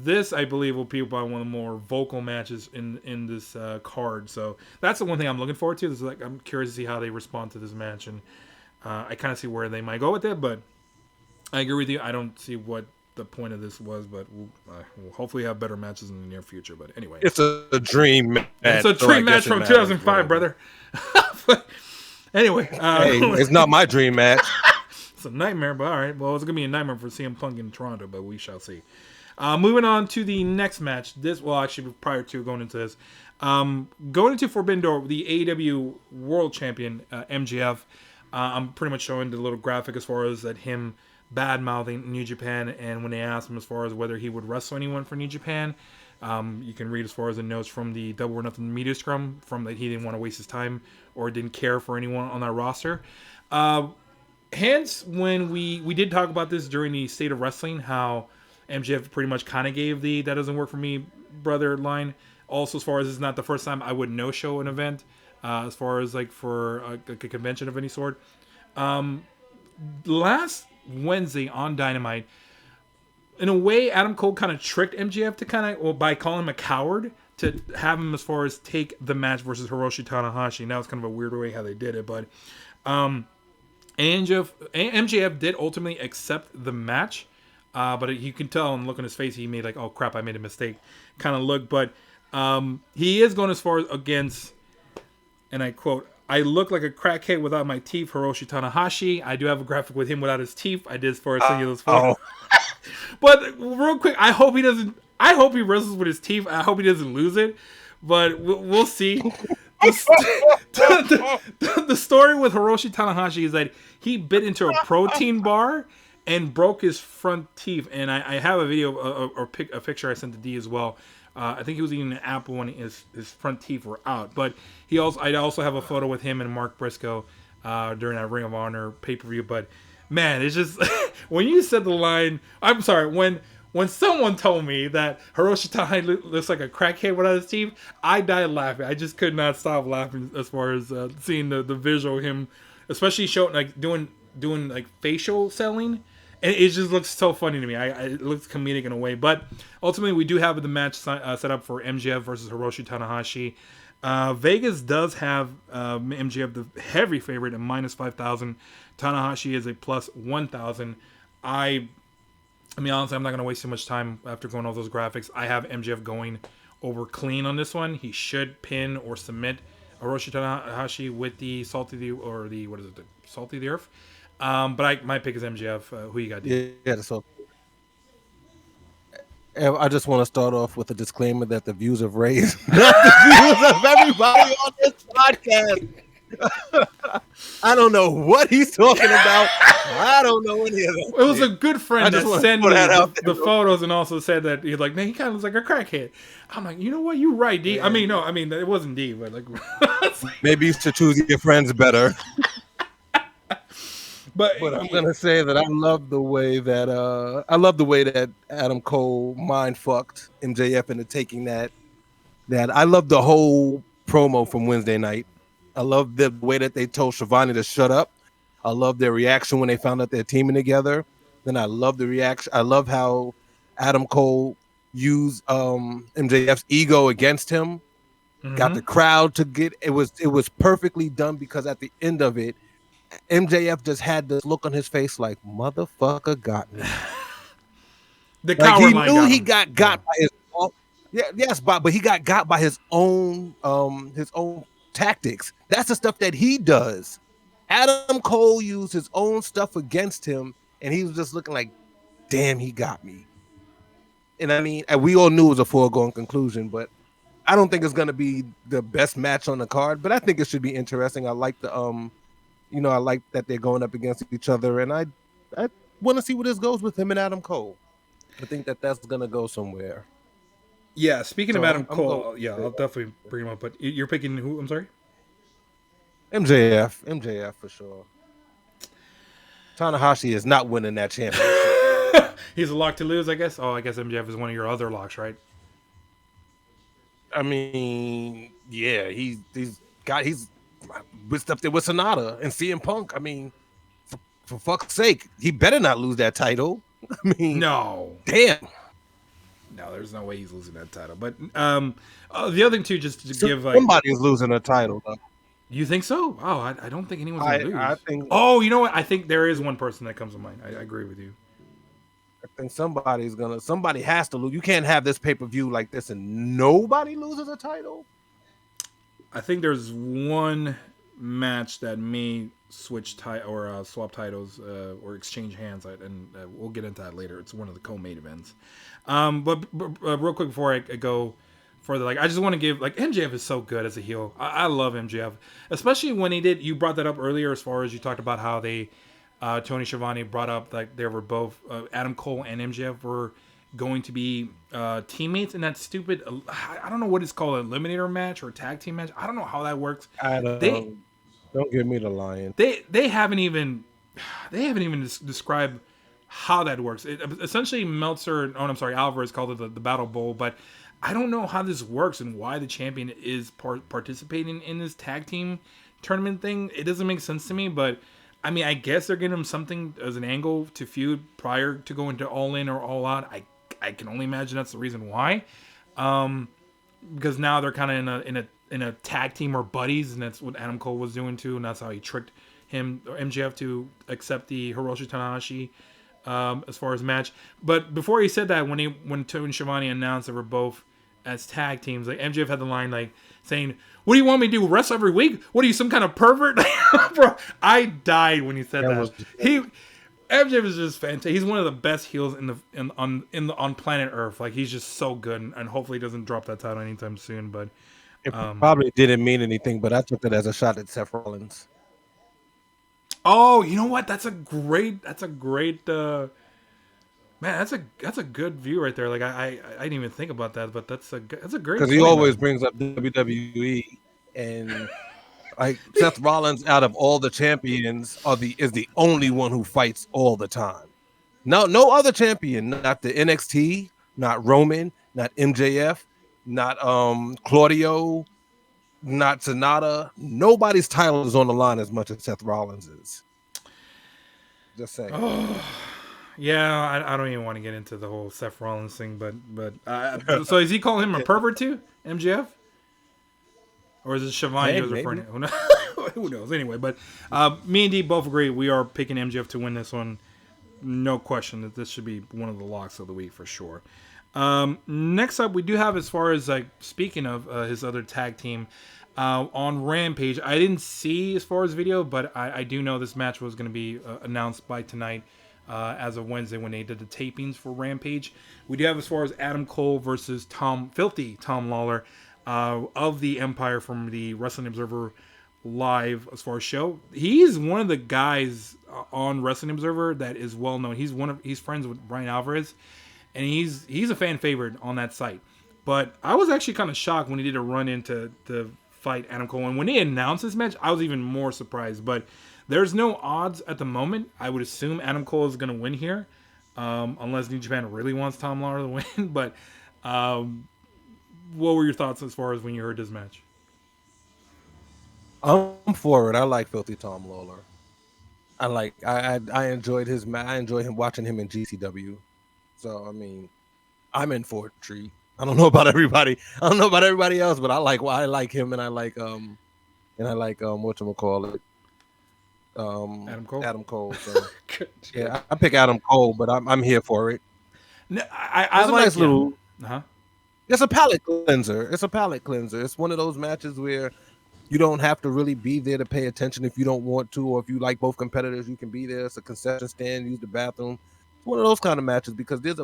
this, I believe, will be one of the more vocal matches in this card. So that's the one thing I'm looking forward to. Is like I'm curious to see how they respond to this match, and I kind of see where they might go with it. But I agree with you. I don't see what the point of this was, but we'll hopefully have better matches in the near future. But anyway, It's a dream match. it's a dream match from 2005, brother. Anyway, Hey, it's not my dream match. it's a nightmare, but all right. Well, it's gonna be a nightmare for CM Punk in Toronto, but we shall see. Moving on to the next match. Actually, prior to going into this, going into Forbidden Door, the AEW World Champion MJF. I'm pretty much showing the little graphic as far as that him bad mouthing New Japan, and when they asked him as far as whether he would wrestle anyone for New Japan, you can read as far as the notes from the Double or Nothing media scrum from that he didn't want to waste his time or didn't care for anyone on that roster. Hence, when we did talk about this during the State of Wrestling, how MJF pretty much kind of gave the "that doesn't work for me, brother" line. Also, as far as it's not the first time I would no-show an event, as far as like for a convention of any sort. Last Wednesday on Dynamite, in a way, Adam Cole kind of tricked MJF to by calling him a coward to have him as far as take the match versus Hiroshi Tanahashi. And that was kind of a weird way how they did it, but MJF did ultimately accept the match, but you can tell and look on his face he made like, oh crap, I made a mistake kind of look. But he is going as far as against, and I quote, "I look like a crackhead without my teeth, Hiroshi Tanahashi. I do have a graphic with him without his teeth. I did as far as sending those photos." But real quick, I hope he doesn't. I hope he wrestles with his teeth. I hope he doesn't lose it. But we'll see. The story with Hiroshi Tanahashi is that he bit into a protein bar and broke his front teeth. And I have a video or a picture I sent to D as well. I think he was eating an apple when his front teeth were out. But I also have a photo with him and Mark Briscoe during that Ring of Honor pay-per-view. But man, it's just when you said the line, I'm sorry, when someone told me that Hiroshi Tanahashi looks like a crackhead without his teeth, I died laughing. I just could not stop laughing as far as seeing the visual of him, especially showing like doing like facial selling. And it just looks so funny to me. It looks comedic in a way. But ultimately, we do have the match set up for MJF versus Hiroshi Tanahashi. Vegas does have MJF the heavy favorite at minus 5,000. Tanahashi is a plus 1,000. I mean, honestly, I'm not going to waste too much time after going over those graphics. I have MJF going over clean on this one. He should pin or submit Hiroshi Tanahashi with the Salty the Salty the Earth. But my pick is MJF. Who you got, D? Yeah, so I just want to start off with a disclaimer that the views of Ray is not the views of everybody on this podcast. I don't know what he's talking about. I don't know any of that. It was a good friend that sent me the photos and also said that he's like, man, he kind of looks like a crackhead. I'm like, you know what? You're right, D. Yeah. I mean, it wasn't D, but like, maybe you should choose your friends better. But I'm gonna say that I love the way that Adam Cole mind fucked MJF into taking that. I love the whole promo from Wednesday night. I love the way that they told Shivani to shut up. I love their reaction when they found out they're teaming together. Then I love the reaction. I love how Adam Cole used MJF's ego against him. Mm-hmm. Got the crowd to get it was perfectly done because at the end of it, MJF just had this look on his face like motherfucker got me. The coward he line knew he got by his own, but he got by his own tactics. That's the stuff that he does. Adam Cole used his own stuff against him, and he was just looking like, damn, he got me. And I mean, we all knew it was a foregone conclusion, but I don't think it's gonna be the best match on the card, but I think it should be interesting. I like the I like that they're going up against each other, and I want to see where this goes with him and Adam Cole. I think that's going to go somewhere. Yeah, speaking of So Adam I'm going Cole, yeah, I'll definitely bring him up. But you're picking who? I'm sorry. MJF for sure. Tanahashi is not winning that championship. He's a lock to lose, I guess. Oh, I guess MJF is one of your other locks, right? I mean, yeah, he's with up there with Sonata and CM Punk. I mean, for fuck's sake, he better not lose that title. I mean, No, damn. no, there's no way he's losing that title. But the other thing too, just to give like, Somebody is losing a title. Though. you think so? Oh, I don't think anyone's gonna I lose. think Oh, you know what? I think there is one person that comes to mind. I agree with you. somebody has to lose. You can't have this pay-per-view like this and nobody loses a title. I think there's one match that may switch or swap titles or exchange hands, and we'll get into that later. It's one of the co-main events. But real quick before I go further, like I just want to give like MJF is so good as a heel. I love MJF, especially when he did. You brought that up earlier as far as you talked about how they Tony Schiavone brought up like they were both Adam Cole and MJF were going to be teammates in that stupid I don't know what it's called, eliminator match or tag team match. I don't know how that works. I don't give me the lion. They haven't even described how that works. Essentially Meltzer, I'm sorry, Alvarez called it the Battle Bowl, but I don't know how this works and why the champion is participating in this tag team tournament thing. It doesn't make sense to me, but I mean, I guess they're giving him something as an angle to feud prior to going to All In or All Out. I can only imagine that's the reason why, because now they're kind of in a tag team or buddies, and that's what Adam Cole was doing too, and that's how he tricked him or MJF to accept the Hiroshi Tanahashi as far as match. But before he said that, when Tony Schiavone announced they were both as tag teams, like MJF had the line like saying, "What do you want me to do? Wrestle every week? What are you, some kind of pervert?" Bro, I died when he said that. MJF is just fantastic. He's one of the best heels on planet Earth. Like he's just so good, and hopefully he doesn't drop that title anytime soon. But it probably didn't mean anything, but I took it as a shot at Seth Rollins. Oh, you know what? That's a great man, that's a good view right there. Like I didn't even think about that, but that's a great. Because he always brings up WWE, and like Seth Rollins, out of all the champions, is the only one who fights all the time. No other champion, not the NXT, not Roman, not MJF, not Claudio, not Sonata. Nobody's title is on the line as much as Seth Rollins is. Just saying. Oh. Yeah, I don't even want to get into the whole Seth Rollins thing, but so is he calling him a pervert too, MJF? Or is it Schiavone he was referring to? Who knows? Anyway, but me and D both agree we are picking MJF to win this one. No question that this should be one of the locks of the week for sure. Next up, we do have, as far as like speaking of his other tag team on Rampage. I didn't see as far as video, but I do know this match was going to be announced by tonight. As of Wednesday when they did the tapings for Rampage. We do have as far as Adam Cole versus Filthy Tom Lawler of the Empire from the Wrestling Observer Live as far as show. He's one of the guys on Wrestling Observer that is well known. He's friends with Brian Alvarez, and he's a fan favorite on that site. But I was actually kind of shocked when he did a run in to fight Adam Cole, and when they announced this match, I was even more surprised. But there's no odds at the moment. I would assume Adam Cole is going to win here, unless New Japan really wants Tom Lawler to win. But what were your thoughts as far as when you heard this match? I'm for it. I like Filthy Tom Lawler. I enjoyed his match. I enjoyed watching him in GCW. So I mean, I'm in for a treat. I don't know about everybody. I don't know about everybody else, but I like him, and I like whatchamacallit. Adam Cole. So yeah, I pick Adam Cole, but I'm here for it. No, I like nice little. Uh-huh. It's a palate cleanser. It's one of those matches where you don't have to really be there to pay attention if you don't want to, or if you like both competitors, you can be there. It's a concession stand, use the bathroom. It's one of those kind of matches because there's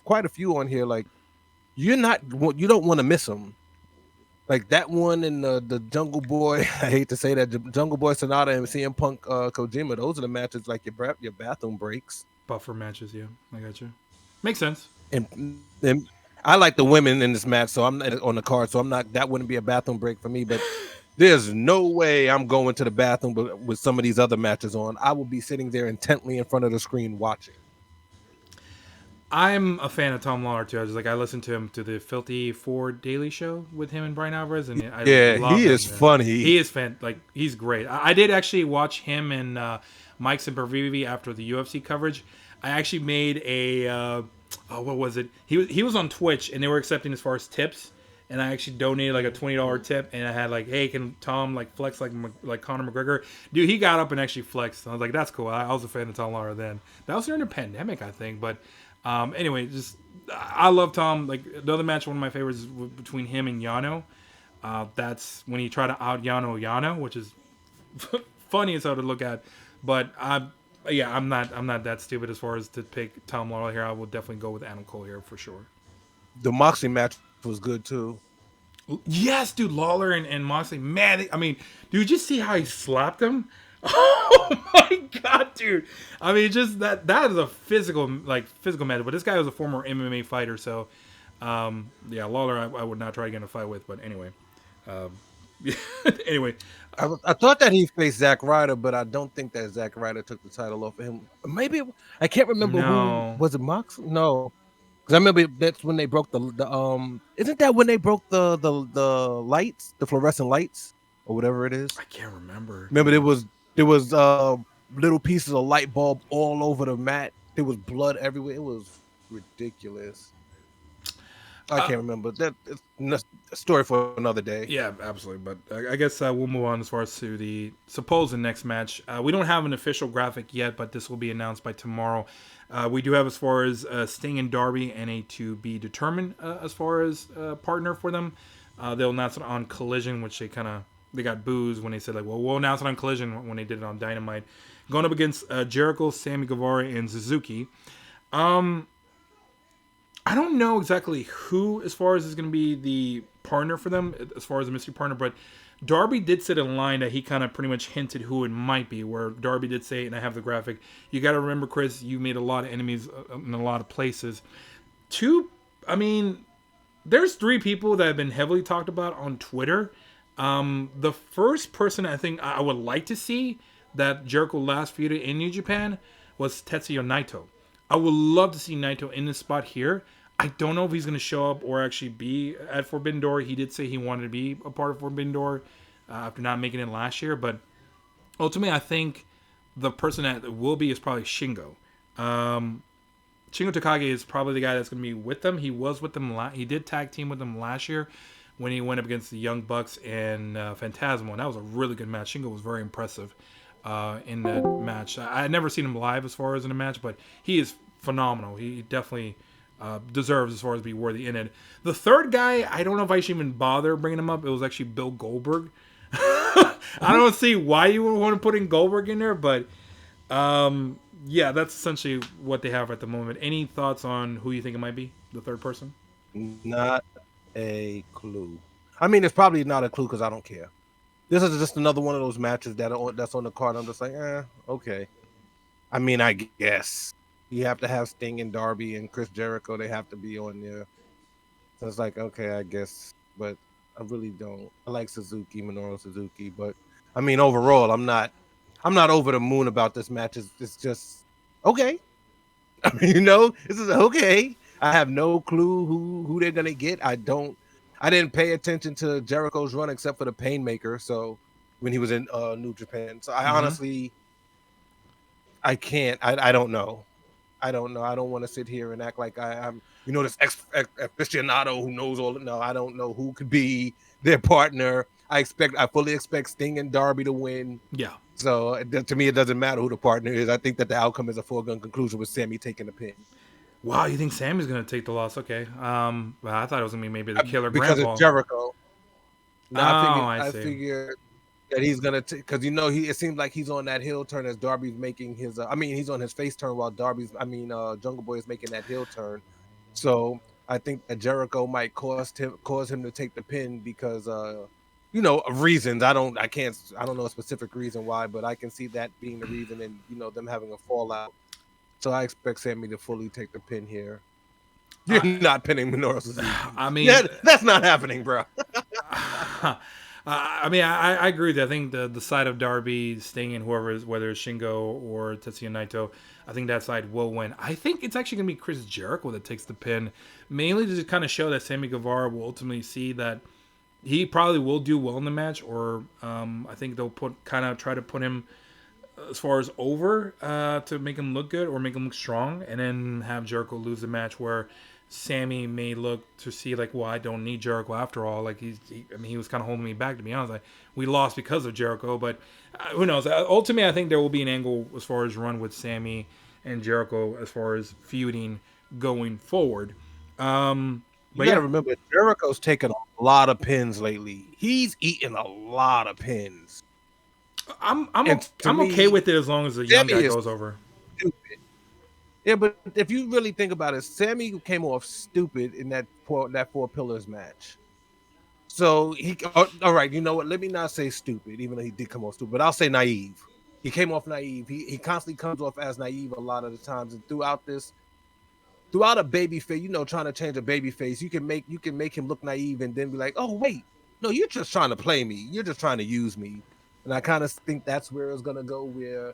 quite a few on here. Like you don't want to miss them. Like that one in the Jungle Boy, I hate to say that, Jungle Boy Sonata and CM Punk Kojima, those are the matches like your bathroom breaks. Buffer matches, yeah. I got you. Makes sense. And I like the women in this match, so I'm not on the card, so I'm not. That wouldn't be a bathroom break for me. But there's no way I'm going to the bathroom with some of these other matches on. I will be sitting there intently in front of the screen watching. I'm a fan of Tom Lawler too. I was like, I listened to him to the Filthy Four Daily Show with him and Brian Alvarez, and I Yeah, love he him. is Man. funny. He is he's great. I did actually watch him and Mike Sempervive after the UFC coverage. I actually made a what was it? He was on Twitch and they were accepting as far as tips, and I actually donated like a $20 tip, and I had like, hey, can Tom like flex like Conor McGregor? Dude, he got up and actually flexed. I was like, that's cool. I was a fan of Tom Lawler then. That was during the pandemic, I think, but. Anyway, just I love Tom. Like the other match, one of my favorites is between him and Yano. That's when he tried to out Yano, which is funny as hell to look at. But I'm not that stupid as far as to pick Tom Lawler here. I will definitely go with Adam Cole here for sure. The Moxley match was good too. Yes, dude, Lawler and Moxley. Man, I mean, dude, just see how he slapped him. Oh my god, dude! I mean, just that is a physical match. But this guy was a former MMA fighter, so yeah, Lawler, I would not try to get in a fight with. But anyway, anyway, I thought that he faced Zack Ryder, but I don't think that Zack Ryder took the title off of him. Maybe I can't remember who no, was it. Moxley? No, because I remember that's when they broke the Isn't that when they broke the lights, the fluorescent lights, or whatever it is? I can't remember. Remember there was little pieces of light bulb all over the mat. There was blood everywhere. It was ridiculous. I can't remember. It's a story for another day. Yeah, absolutely. But I guess we'll move on as far as to the supposed next match. We don't have an official graphic yet, but this will be announced by tomorrow. We do have as far as Sting and Darby and a to be determined as far as partner for them. They'll announce it on Collision, which they got boos when they said like, well, we'll announce it on Collision when they did it on Dynamite. Going up against Jericho, Sammy Guevara, and Suzuki. I don't know exactly who, as far as is going to be the partner for them, as far as the mystery partner, but Darby did say in line that he kind of pretty much hinted who it might be, where Darby did say, and I have the graphic, you got to remember, Chris, you made a lot of enemies in a lot of places. There's 3 people that have been heavily talked about on Twitter. The first person I think I would like to see that Jericho last feuded in New Japan was Tetsuya Naito. I would love to see Naito in this spot here. I don't know if he's going to show up or actually be at Forbidden Door. He did say he wanted to be a part of Forbidden Door after not making it last year. But ultimately, I think the person that will be is probably Shingo. Shingo Takagi is probably the guy that's going to be with them. He was with them. He did tag team with them last year when he went up against the Young Bucks and Phantasmo. And that was a really good match. Shingo was very impressive in that match. I had never seen him live as far as in a match, but he is phenomenal. He definitely deserves as far as be worthy in it. The third guy, I don't know if I should even bother bringing him up. It was actually Bill Goldberg. I don't see why you would want to put in Goldberg in there, but yeah, that's essentially what they have at the moment. Any thoughts on who you think it might be, the third person? Not a clue. I mean, it's probably not a clue because I don't care. This is just another one of those matches that's on the card. I'm just like, okay. I mean, I guess you have to have Sting and Darby and Chris Jericho. They have to be on there. So it's like, okay, I guess. But I really don't. I like Minoru Suzuki. But I mean, overall, I'm not over the moon about this match. It's just okay. I mean, this is okay. I have no clue who they're gonna get. I didn't pay attention to Jericho's run except for the Painmaker. So when he was in New Japan, so I honestly, I can't. I don't know. I don't know. I don't want to sit here and act like I'm, this aficionado who knows all. No, I don't know who could be their partner. I fully expect Sting and Darby to win. Yeah. So to me, it doesn't matter who the partner is. I think that the outcome is a foregone conclusion with Sammy taking the pin. Wow, you think Sammy's going to take the loss? Okay. Well, I thought it was going to be maybe the killer because grandpa. It's Jericho. No, I see. figured that he's gonna because it seems like he's on that heel turn as Darby's making his. He's on his face turn while Jungle Boy is making that heel turn. So I think that Jericho might cause him to take the pin because of reasons. I don't know a specific reason why, but I can see that being the reason, and them having a fallout. So I expect Sammy to fully take the pin here. You're not pinning Minoru Suzuki. I mean, Yeah, that's not happening, bro. I agree with you. I think the side of Darby, Sting, and whoever is, whether it's Shingo or Tetsuya Naito, I think that side will win. I think it's actually going to be Chris Jericho that takes the pin, mainly to just kind of show that Sammy Guevara will ultimately see that he probably will do well in the match, or I think they'll try to put him as far as over to make him look good or make him look strong, and then have Jericho lose the match where Sammy may look to see like, well, I don't need Jericho after all. Like he was kind of holding me back, to be honest. Like we lost because of Jericho, but who knows? Ultimately, I think there will be an angle as far as run with Sammy and Jericho as far as feuding going forward. You gotta remember, Jericho's taken a lot of pins lately. He's eaten a lot of pins. I'm okay with it as long as the young guy goes over. Stupid. Yeah, but if you really think about it, Sammy came off stupid in that four pillars match. So all right, you know what? Let me not say stupid, even though he did come off stupid, but I'll say naive. He came off naive. He constantly comes off as naive a lot of the times, and throughout a baby face, trying to change a baby face, you can make him look naive and then be like, oh wait, no, you're just trying to play me. You're just trying to use me. And I kind of think that's where it's gonna go. Where,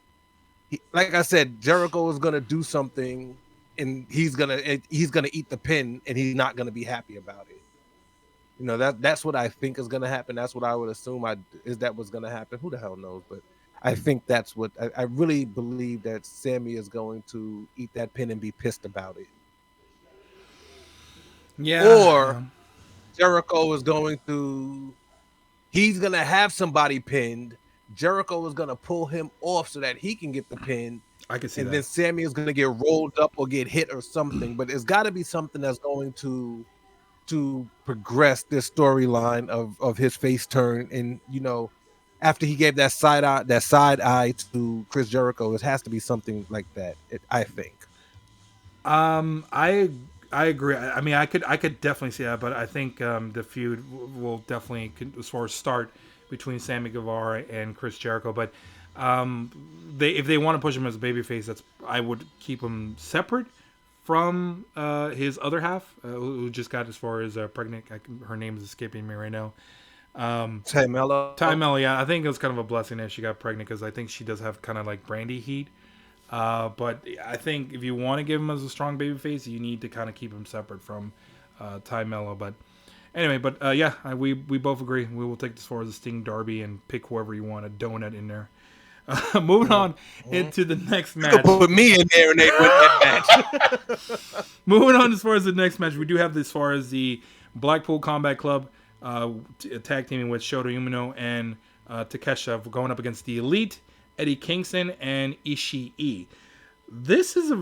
like I said, Jericho is gonna do something, and he's gonna eat the pin, and he's not gonna be happy about it. That's what I think is gonna happen. That's what I would assume. Is that what's gonna happen? Who the hell knows? But I think that's what I really believe, that Sammy is going to eat that pin and be pissed about it. Yeah. Or Jericho is he's going to have somebody pinned. Jericho is going to pull him off so that he can get the pin. I can see and that. Then Sammy is going to get rolled up or get hit or something. But it's got to be something that's going to progress this storyline of his face turn. And, after he gave that side eye to Chris Jericho, it has to be something like that, I think. I agree. I mean, I could definitely see that, but I think the feud will definitely, as far as start between Sammy Guevara and Chris Jericho. But if they want to push him as a babyface, I would keep him separate from his other half, who just got as far as pregnant. Her name is escaping me right now. Ty Mello. Yeah, I think it was kind of a blessing that she got pregnant, because I think she does have kind of like Brandy heat. But I think if you want to give him as a strong babyface, you need to kind of keep him separate from Ty Mello. But anyway, we both agree. We will take this far as a Sting Darby and pick whoever you want, a donut in there. Moving on into the next match. You could put me in there and they win that match. Moving on as far as the next match, we do have this far as the Blackpool Combat Club tag teaming with Shota Umino and Takeshita going up against the Elite, Eddie Kingston, and Ishii. This is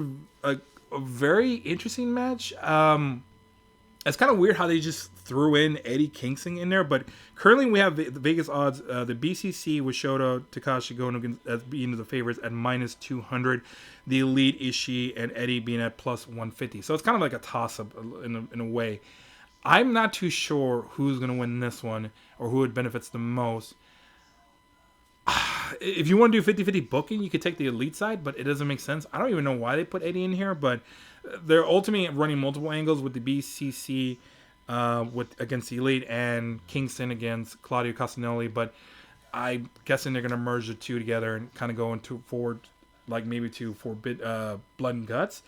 a very interesting match. It's kind of weird how they just threw in Eddie Kingston in there, but currently we have the Vegas odds. The BCC with Shota Takashi going against as being the favorites at -200. The Elite, Ishii, and Eddie being at +150. So it's kind of like a toss-up in a way. I'm not too sure who's going to win this one or who it benefits the most. If you want to do 50-50 booking, you could take the Elite side, but it doesn't make sense. I don't even know why they put Eddie in here, but they're ultimately running multiple angles with the BCC against the Elite and Kingston against Claudio Castagnoli, but I'm guessing they're going to merge the two together and kind of go into forward, like maybe to Blood and Guts.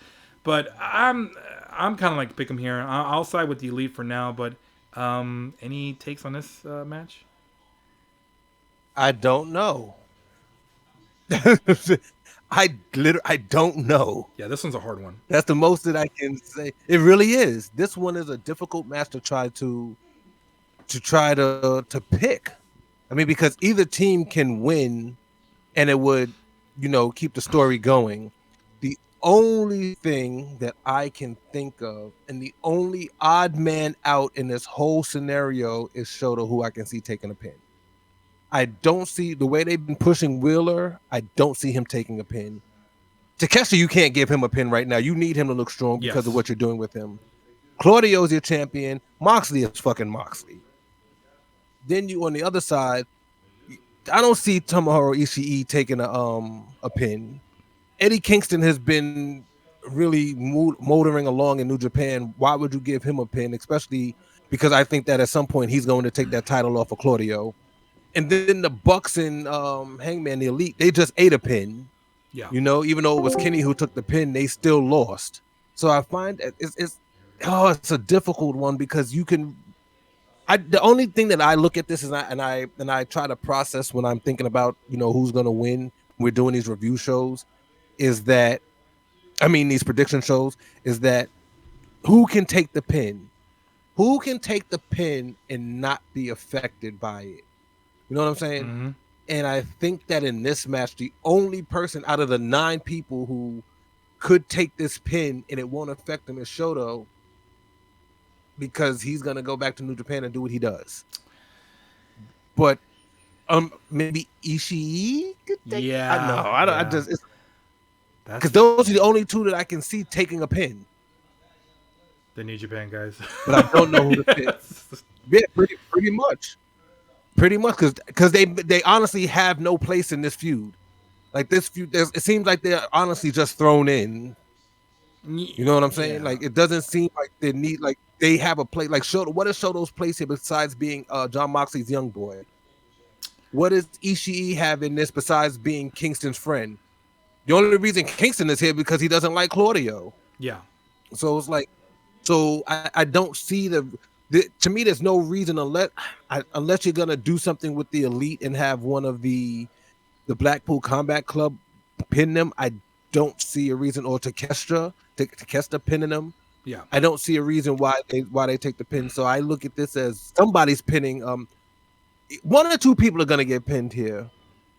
But I'm kind of like pick them here. I'll side with the Elite for now, but any takes on this match? I don't know. I don't know. Yeah, this one's a hard one. That's the most that I can say. It really is. This one is a difficult match to try to pick. I mean, because either team can win, and it would, keep the story going. The only thing that I can think of, and the only odd man out in this whole scenario, is Shota, who I can see taking a pin. I don't see the way they've been pushing Wheeler. I don't see him taking a pin. Takeshita, you can't give him a pin right now. You need him to look strong because of what you're doing with him. Claudio's your champion. Moxley is fucking Moxley. Then you on the other side, I don't see Tomohiro Ishii taking a pin. Eddie Kingston has been really motoring along in New Japan, why would you give him a pin? Especially because I think that at some point he's going to take that title off of Claudio. And then the Bucks and Hangman, the Elite, they just ate a pin. Yeah. You know, even though it was Kenny who took the pin, they still lost. So I find it's a difficult one because you can. The only thing that I look at this is I try to process when I'm thinking about who's going to win. We're doing these review shows. Is that these prediction shows? Is that who can take the pin? Who can take the pin and not be affected by it? You know what I'm saying? Mm-hmm. And I think that in this match, the only person out of the 9 people who could take this pin and it won't affect him is Shoto, because he's gonna go back to New Japan and do what he does. But maybe Ishii could take. Yeah, I know. I just because that's those are the only 2 that I can see taking a pin. the New Japan guys. But I don't know who to pick. Yeah, pretty much because they honestly have no place in this feud. Like this feud, it seems like they're honestly just thrown in. You know what I'm saying? Yeah. Like it doesn't seem like they need they have a place. Like Shoto, what is Shoto's place here besides being John Moxley's young boy? What does Ishii have in this besides being Kingston's friend? The only reason Kingston is here because he doesn't like Claudio. Yeah. So it's like, I don't see to me, there's no reason unless you're gonna do something with the Elite and have one of the Blackpool Combat Club pin them. I don't see a reason, or Takeshita pinning them. Yeah. I don't see a reason why they take the pin. So I look at this as somebody's pinning. 1 or 2 people are gonna get pinned here.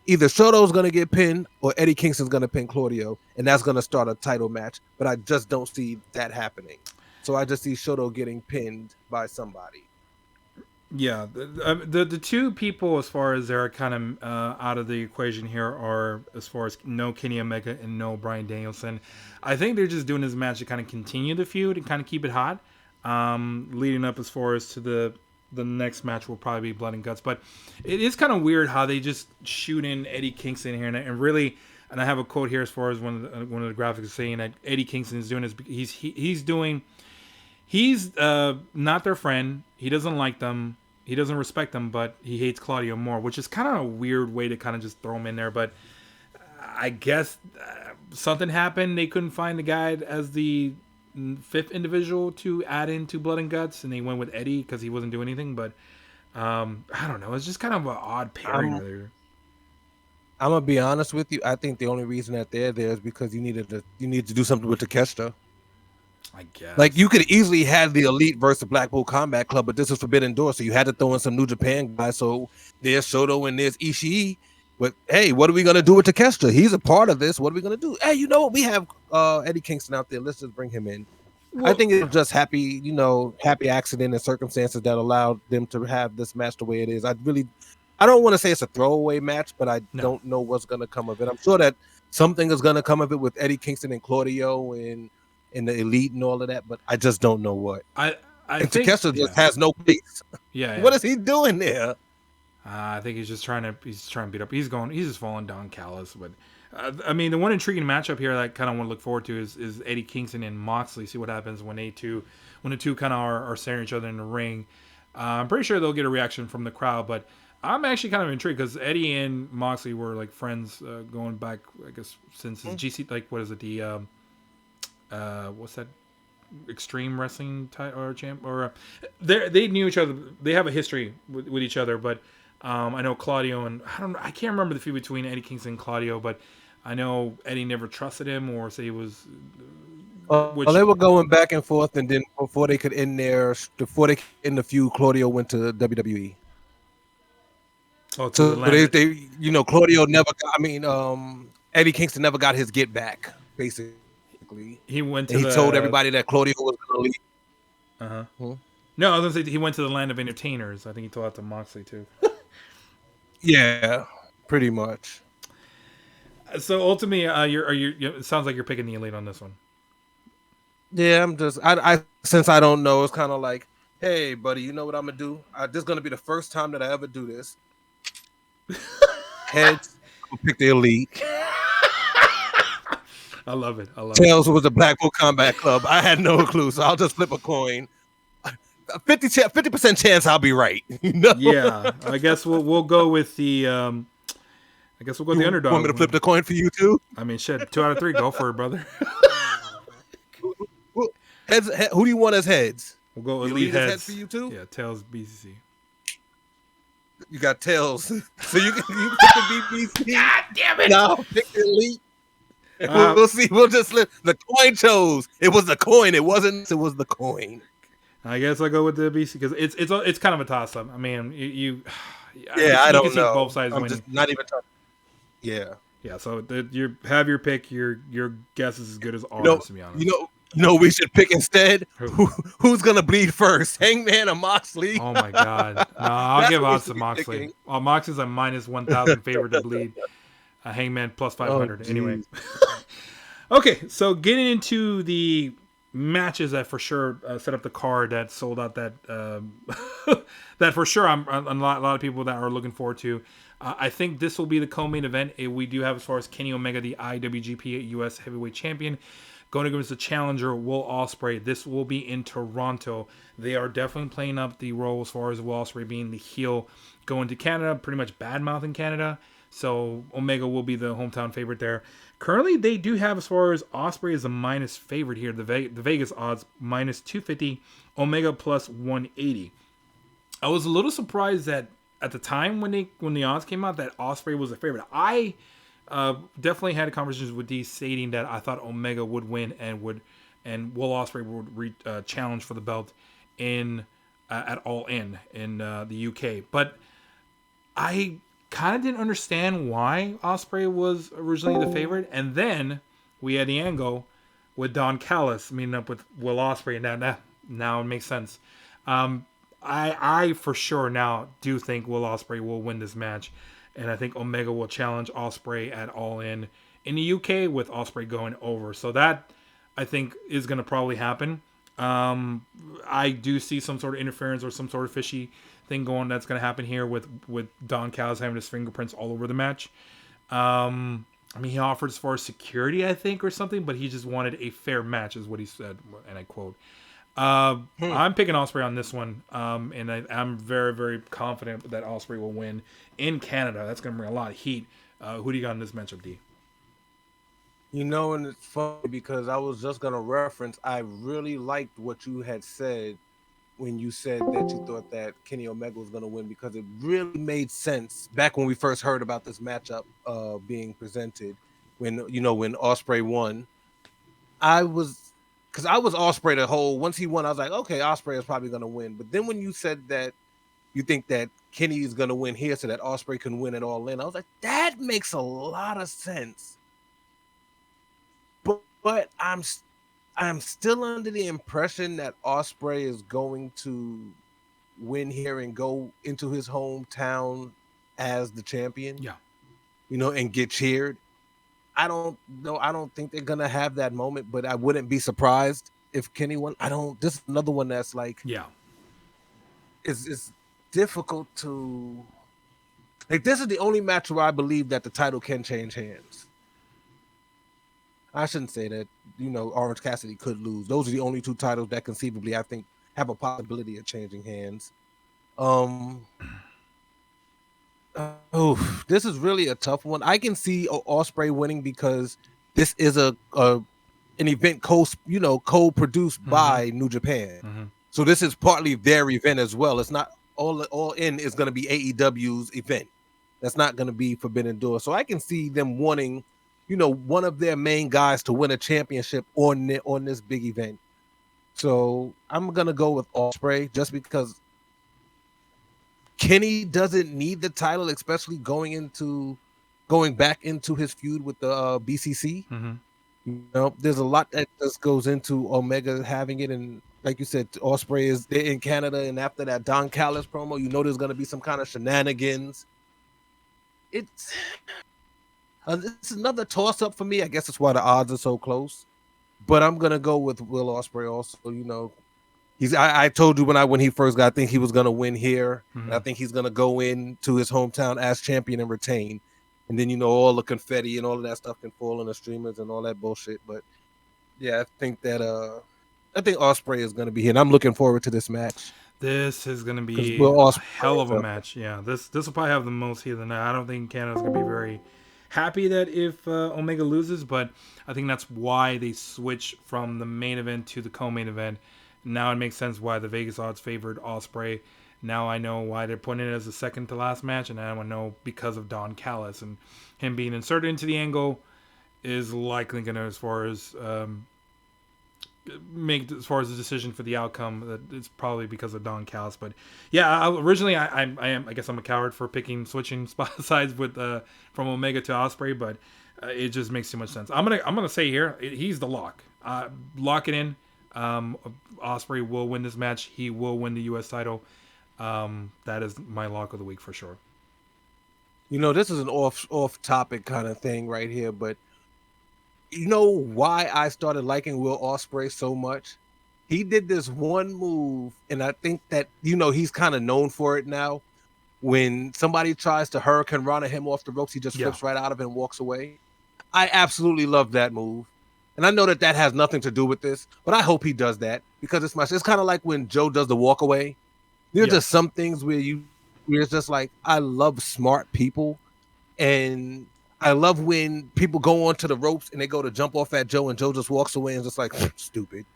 Either Shoto's gonna get pinned or Eddie Kingston's gonna pin Claudio, and that's gonna start a title match. But I just don't see that happening. So I just see Shoto getting pinned by somebody. Yeah, the 2 people as far as they're kind of out of the equation here are as far as no Kenny Omega and no Bryan Danielson. I think they're just doing this match to kind of continue the feud and kind of keep it hot, leading up as far as to the next match will probably be Blood and Guts. But it is kind of weird how they just shoot in Eddie Kingston here and really. And I have a quote here as far as one of the graphics is saying that Eddie Kingston is doing is he's not their friend. He doesn't like them. He doesn't respect them, but he hates Claudio more, which is kind of a weird way to kind of just throw him in there. But I guess something happened. They couldn't find the guy as the 5th individual to add into Blood and Guts, and they went with Eddie because he wasn't doing anything. But I don't know. It's just kind of an odd pairing there. I'm gonna be honest with you. I think the only reason that they're there is because you need to do something with Takeshita. I guess. Like you could easily have the Elite versus the Blackpool Combat Club, but this is Forbidden Door, so you had to throw in some New Japan guys. So there's Shoto and there's Ishii. But hey, what are we gonna do with Takeshita? He's a part of this. What are we gonna do? Hey, you know what? We have Eddie Kingston out there. Let's just bring him in. Well, I think it's just happy accident and circumstances that allowed them to have this match the way it is. I don't want to say it's a throwaway match, but I don't know what's gonna come of it. I'm sure that something is gonna come of it with Eddie Kingston and Claudio and the Elite and all of that, but I just don't know what. I think Takeshita just has no place. Yeah. What is he doing there? I think he's trying to beat up. He's just falling down callous. But the one intriguing matchup here that I kind of want to look forward to is Eddie Kingston and Moxley. See what happens when the two kind of are staring each other in the ring. I'm pretty sure they'll get a reaction from the crowd, but I'm actually kind of intrigued because Eddie and Moxley were like friends going back, I guess, since his GC. Like, what is it? The what's that? Extreme Wrestling or champ, or they knew each other. They have a history with each other, but I know Claudio and I can't remember the feud between Eddie Kingston and Claudio, but I know Eddie never trusted him or said he was. They were going back and forth, and then before they could end the feud, Claudio went to WWE. Oh, so they Claudio never got. Eddie Kingston never got his get back. Basically, he went to. He told everybody that Claudio was going to leave. No, I was gonna say he went to the land of entertainers. I think he told that to Moxley too. Yeah, pretty much. So ultimately, it sounds like you're picking the Elite on this one. Yeah, I'm just I since I don't know, it's kind of like, hey, buddy, you know what I'm gonna do? This is gonna be the first time that I ever do this. Heads, I'll pick the Elite. I love it. I love it. Tails was the Blackpool Combat Club. I had no clue, so I'll just flip a coin. 50% chance I'll be right. You know? Yeah, I guess we'll go with the I guess we'll go with the You want me underdog. to flip the coin for you too? I mean, shit, 2 out of 3, go for it, brother. Who do you want as heads? We'll go The elite heads heads for you too? Yeah, tails BCC. You got Tails, so you pick the BBC. God damn it! No, pick the elite. Uh, We'll see. We'll just let the coin chose. It was the coin. It wasn't. It was the coin. I guess I'll go with the BC because it's kind of a toss up. I mean, you Yeah, I you don't can see know. both sides I'm winning. just not even talking. Yeah. Yeah, so you have your pick. Your guess is as good as ours, to be honest. You know, we should pick instead. Who? Who's gonna bleed first, Hangman or Moxley? Oh my God! No, I'll That's give what we odds should to be Moxley. picking. Moxley's a minus 1,000 favorite to bleed. Hangman plus 500. Oh, Anyway. Okay, so getting into the matches that for sure set up the card that sold out that that for sure I'm a lot of people that are looking forward to. I think this will be the co-main event. We do have as far as Kenny Omega, the IWGP US Heavyweight Champion, going against the challenger Will Ospreay. This will be in Toronto. They are definitely playing up the role as far as Will Ospreay being the heel, going to Canada, pretty much badmouth in Canada. So Omega will be the hometown favorite there. Currently, they do have as far as Ospreay as a minus favorite here. The Vegas odds minus 250, Omega plus 180. I was a little surprised that at the time when the odds came out that Ospreay was a favorite. I definitely had conversations with these stating that I thought Omega would win and Will Ospreay would challenge for the belt in at All In the UK. But I kind of didn't understand why Ospreay was originally the favorite, and then we had the angle with Don Callis meeting up with Will Ospreay, and now it makes sense. I for sure now do think Will Ospreay will win this match, and I think Omega will challenge Ospreay at All In the UK with Ospreay going over. So that I think is going to probably happen. I do see some sort of interference or some sort of fishy thing going that's going to happen here with Don Callis having his fingerprints all over the match. I mean, he offered as far as security, I think, or something, but he just wanted a fair match, is what he said, and I quote. I'm picking Ospreay on this one, and I'm very, very confident that Ospreay will win in Canada. That's going to bring a lot of heat. Who do you got in this matchup, D? You know, and it's funny because I was just gonna reference. I really liked what you had said when you said that you thought that Kenny Omega was gonna win, because it really made sense back when we first heard about this matchup being presented. When Ospreay won, I was Ospreay the whole. Once he won, I was like, okay, Ospreay is probably gonna win. But then when you said that you think that Kenny is gonna win here, so that Ospreay can win it All In, I was like, that makes a lot of sense. But I'm still under the impression that Ospreay is going to win here and go into his hometown as the champion. Yeah. And get cheered. I don't know. I don't think they're gonna have that moment, but I wouldn't be surprised if Kenny won. This is another one that's like, yeah, it's difficult to like. This is the only match where I believe that the title can change hands. I shouldn't say that, Orange Cassidy could lose. Those are the only two titles that conceivably, I think, have a possibility of changing hands. This is really a tough one. I can see Ospreay winning because this is an event co-produced by New Japan. Mm-hmm. So this is partly their event as well. It's not all in is going to be AEW's event. That's not going to be Forbidden Door. So I can see them wanting, one of their main guys to win a championship on this big event. So I'm going to go with Ospreay just because Kenny doesn't need the title, especially going back into his feud with the BCC. Mm-hmm. There's a lot that just goes into Omega having it, and like you said, Ospreay is there in Canada, and after that Don Callis promo, there's going to be some kind of shenanigans. It's another toss-up for me. I guess that's why the odds are so close. But I'm gonna go with Will Ospreay also. I told you when he first got, I think he was gonna win here. Mm-hmm. And I think he's gonna go into his hometown as champion and retain. and then all the confetti and all of that stuff can fall on the streamers and all that bullshit. But yeah, I think Ospreay is going to be here, and I'm looking forward to this match This is going to because be Will a Ospreay hell of is a match. Yeah, this will probably have the most heat of the night. I don't think Canada's going to be very happy that if Omega loses, but I think that's why they switch from the main event to the co-main event. Now it makes sense why the Vegas odds favored Ospreay. Now I know why they're putting it as the second to last match, and I know because of Don Callis and him being inserted into the angle is likely going to, as far as make as far as the decision for the outcome, that it's probably because of Don Callis. But yeah, originally I guess I'm a coward for picking switching sides with from Omega to Ospreay, but it just makes too much sense. I'm gonna say here he's the lock. Lock it in. Ospreay will win this match. He will win the U.S. title. That is my lock of the week for sure. This is an off topic kind of thing right here, but you know why I started liking Will Ospreay so much? He did this one move, and I think that he's kind of known for it now. When somebody tries to Hurricane Rana him off the ropes, he just flips right out of it and walks away. I absolutely love that move. And I know that has nothing to do with this, but I hope he does that because it's kind of like when Joe does the walk away. There's just some things where it's just like, I love smart people, and I love when people go onto the ropes and they go to jump off at Joe and Joe just walks away and just like, stupid.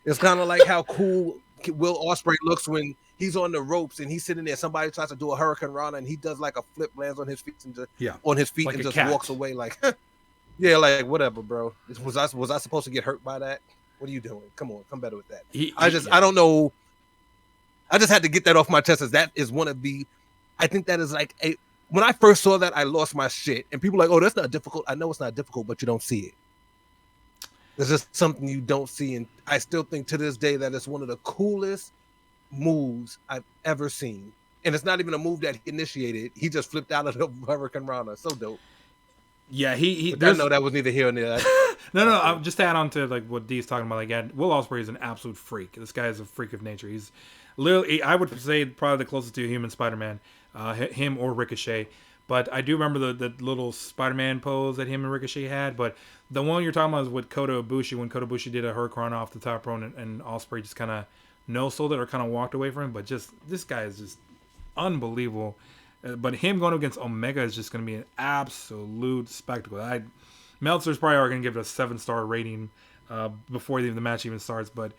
It's kind of like how cool Will Ospreay looks when he's on the ropes and he's sitting there. Somebody tries to do a Hurricane Rana and he does like a flip, lands on his feet and like and just cat. walks away like, yeah, like whatever, bro. Was I supposed to get hurt by that? What are you doing? Come on, come better with that. I don't know. I just had to get that off my chest, as that is one of the. I think that is like when I first saw that, I lost my shit. And people are like, oh, that's not difficult. I know it's not difficult, but you don't see it. There's just something you don't see. And I still think to this day that it's one of the coolest moves I've ever seen. And it's not even a move that he initiated. He just flipped out of the Hurricane Rana. So dope. Yeah, I know that was neither here nor there. No. Just to add on to like what Dee's talking about, like Will Ospreay is an absolute freak. This guy is a freak of nature. He's literally, I would say, probably the closest to a human Spider-Man, him or Ricochet. But I do remember the little Spider-Man pose that him and Ricochet had. But the one you're talking about is with Kota Ibushi, when Kota Ibushi did a Hurricane off the top rope and Ospreay just kind of no-sold it or kind of walked away from him. But just this guy is just unbelievable. But him going against Omega is just going to be an absolute spectacle. Meltzer's probably are going to give it a 7-star rating before the match even starts. But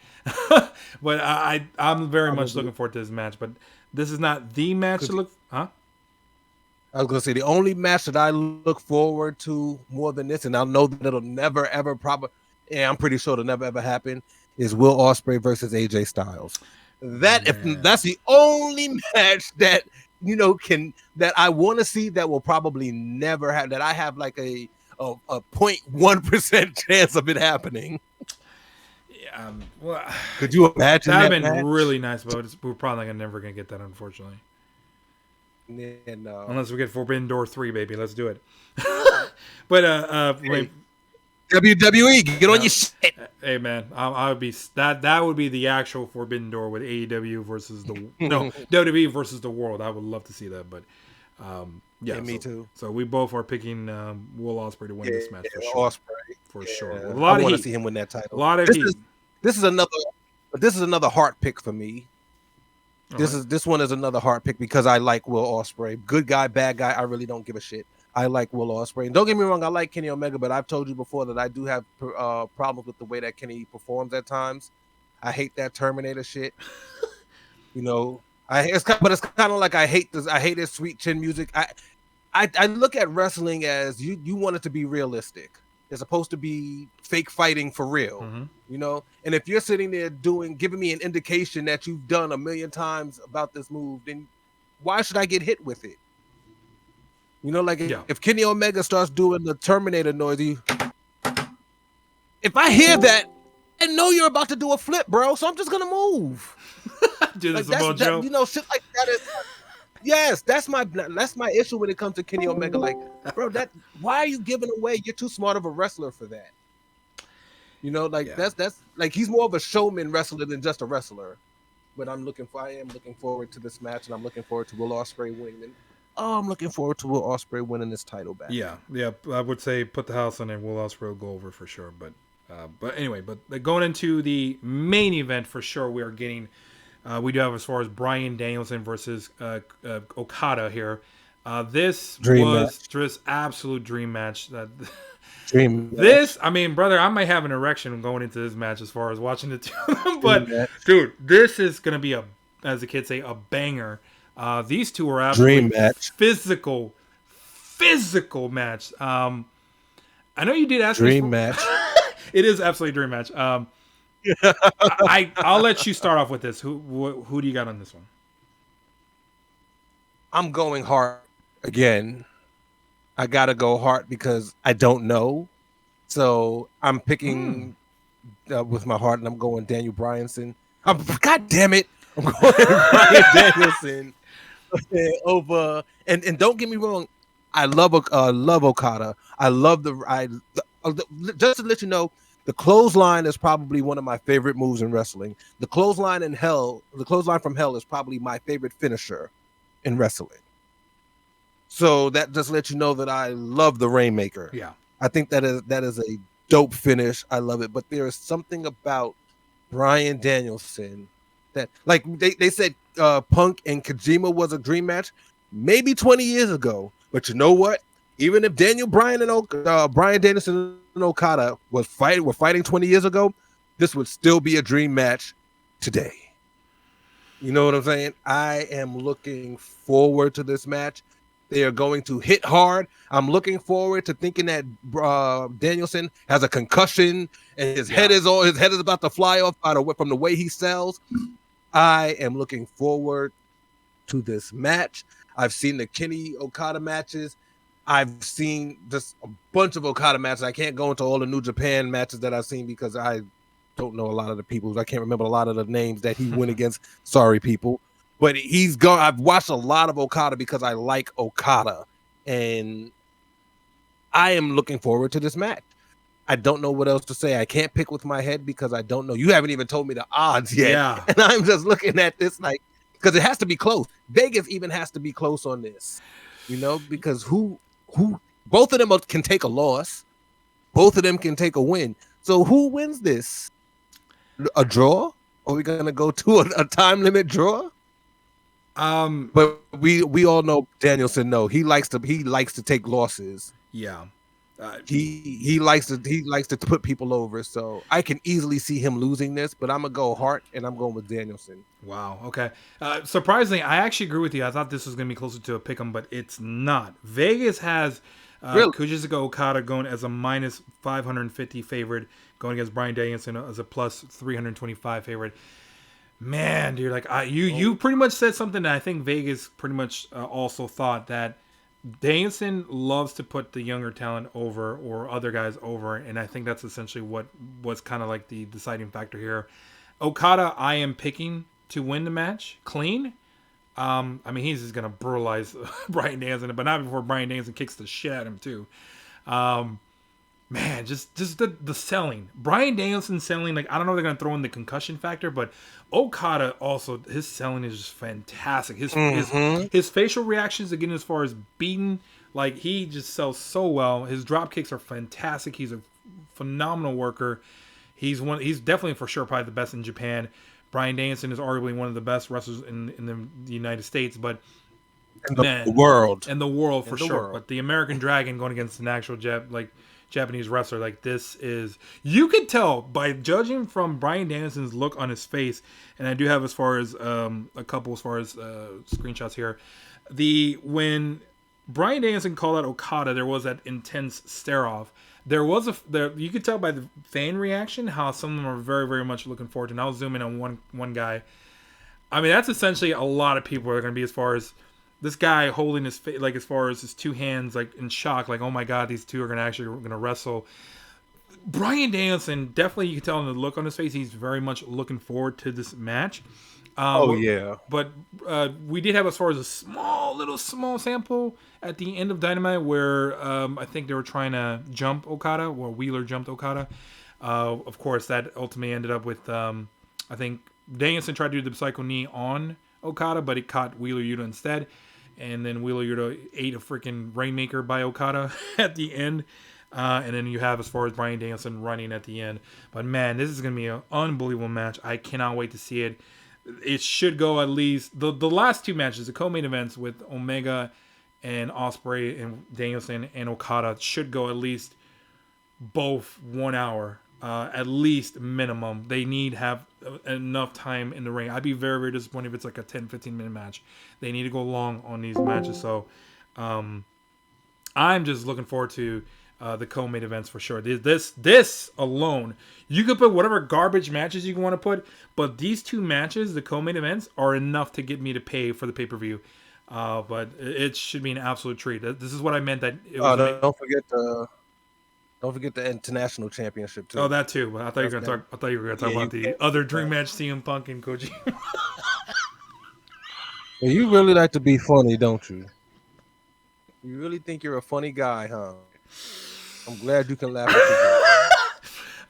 I'm very much looking forward to this match. But this is not the match to look. Huh? I was going to say the only match that I look forward to more than this, and I know that it'll never ever I'm pretty sure it'll never ever happen, is Will Ospreay versus AJ Styles. That's the only match that that I want to see that will probably never happen. That I have like a 0.1% chance of it happening. Yeah, well, could you imagine that? That'd been really nice, but we're probably never gonna get that, unfortunately. Yeah, no. Unless we get Forbidden Door 3, baby, let's do it. But hey, WWE, get on your shit. Hey man, I would be that would be the actual Forbidden Door with AEW versus WWE versus the World. I would love to see that, but yeah, me too. So we both are picking Will Ospreay to win this match for sure. Ospreay, for sure. With a lot I want to see him win that title. A lot of heat. This is another heart pick for me. This one is another heart pick because I like Will Ospreay. Good guy, bad guy, I really don't give a shit. I like Will Ospreay. And don't get me wrong, I like Kenny Omega, but I've told you before that I do have problems with the way that Kenny performs at times. I hate that Terminator shit. It's kind of like I hate this. I hate his sweet chin music. I look at wrestling as you want it to be realistic. It's supposed to be fake fighting for real, And if you're sitting there giving me an indication that you've done a million times about this move, then why should I get hit with it? If Kenny Omega starts doing the Terminator noise, if I hear that, I know you're about to do a flip, bro. So I'm just gonna move. Do this Joe. Shit like that is. Yes, that's my issue when it comes to Kenny Omega. Like, bro, why are you giving away? You're too smart of a wrestler for that. That's like he's more of a showman wrestler than just a wrestler. But I am looking forward to this match, and I'm looking forward to Will Ospreay winning. Oh, I'm looking forward to Will Ospreay winning this title back. Yeah. I would say put the house on it. Will Ospreay will go over for sure. But anyway, going into the main event for sure, we are getting. We do have as far as Bryan Danielson versus Okada here. This Dream was match. just absolute dream match. That Dream this, match. I mean, brother, I might have an erection going into this match as far as watching the two of them. Dream But match. dude, this is gonna be as the kids say, a banger. These two are Dream absolutely match. physical match. I know you did ask me Dream for. match. It is absolutely a dream match. I'll let you start off with this. Who do you got on this one? I'm going hard again. I gotta go hard because I don't know. So I'm picking with my heart, and I'm going Daniel Bryanson. God damn it! I'm going Bryan Danielson over. And don't get me wrong, I love Okada. I love just to let you know, the clothesline is probably one of my favorite moves in wrestling. The clothesline from hell is probably my favorite finisher in wrestling. So that just lets you know that I love the Rainmaker. Yeah. I think that is a dope finish. I love it. But there is something about Bryan Danielson that, like they said, Punk and Kojima was a dream match maybe 20 years ago. But you know what? Even if Bryan Danielson and Okada were fighting 20 years ago, this would still be a dream match today. You know what I'm saying? I am looking forward to this match. They are going to hit hard. I'm looking forward to thinking that Danielson has a concussion and his head is about to fly off from the way he sells. I am looking forward to this match. I've seen the Kenny Okada matches. I've seen just a bunch of Okada matches. I can't go into all the New Japan matches that I've seen because I don't know a lot of the people. I can't remember a lot of the names that he went against. Sorry, people. But he's gone. I've watched a lot of Okada because I like Okada. And I am looking forward to this match. I don't know what else to say. I can't pick with my head because I don't know. You haven't even told me the odds yet. Yeah. And I'm just looking at this like, because it has to be close. Vegas even has to be close on this, because who both of them can take a loss. Both of them can take a win. So who wins this? A draw? Are we going to go to a time limit draw? But we all know Danielson. No, he likes to take losses. Yeah. He likes to put people over. So I can easily see him losing this. But I'm gonna go Hart, and I'm going with Danielson. Wow. Okay. Surprisingly, I actually agree with you. I thought this was gonna be closer to a pick'em, but it's not. Vegas has Really? Kazuchika Okada going as a minus 550 favorite, going against Bryan Danielson as a plus 325 favorite. Man, dude, like you pretty much said something that I think Vegas pretty much also thought, that Danielson loves to put the younger talent over or other guys over, and I think that's essentially what was kind of like the deciding factor here. Okada, I am picking to win the match clean. I mean, he's just gonna brutalize Bryan Danielson, but not before Bryan Danielson kicks the shit at him too. Man, just the selling. Bryan Danielson selling, like, I don't know if they're gonna throw in the concussion factor, but Okada also, his selling is just fantastic. His facial reactions again as far as beating, like, he just sells so well. His drop kicks are fantastic. He's a phenomenal worker. He's definitely for sure probably the best in Japan. Bryan Danielson is arguably one of the best wrestlers in the United States, but in the world. In the world for sure. But the American Dragon going against an actual Japanese wrestler, like, this is, you could tell by judging from Bryan Danielson's look on his face, and I do have as far as a couple as far as screenshots here. When Bryan Danielson called out Okada, there was that intense stare off. You could tell by the fan reaction how some of them are very, very much looking forward to. And I'll zoom in on one guy. I mean, that's essentially a lot of people are going to be as far as this guy holding his face, like, as far as his two hands, like, in shock, like, oh my god, these two are going to wrestle. Bryan Danielson, definitely, you can tell in the look on his face, he's very much looking forward to this match. Yeah. But we did have as far as a small sample at the end of Dynamite where I think they were trying to jump Okada, or Wheeler jumped Okada. Of course, that ultimately ended up with, I think Danielson tried to do the psycho knee on Okada, but it caught Wheeler Yuta instead. and then Wheeler Yuta ate a freaking Rainmaker by Okada at the end. And then you have as far as Bryan Danielson running at the end. But man, this is going to be an unbelievable match. I cannot wait to see it. It should go at least the last two matches, the co-main events with Omega and Ospreay and Danielson and Okada should go at least both 1 hour, at least minimum. They need to have enough time in the ring. I'd be very, very disappointed if it's like a 10-15 minute match. They need to go long on these matches. So I'm just looking forward to the co-main events for sure. This alone, you could put whatever garbage matches you want to put, but these two matches, the co-main events, are enough to get me to pay for the pay-per-view. But it should be an absolute treat. This is what I meant. That it was don't forget the international championship too. Oh, that too. But I thought you were going to talk about the other dream match, CM Punk and Koji. Well, you really like to be funny, don't you? You really think you're a funny guy, huh? I'm glad you can laugh at yourself.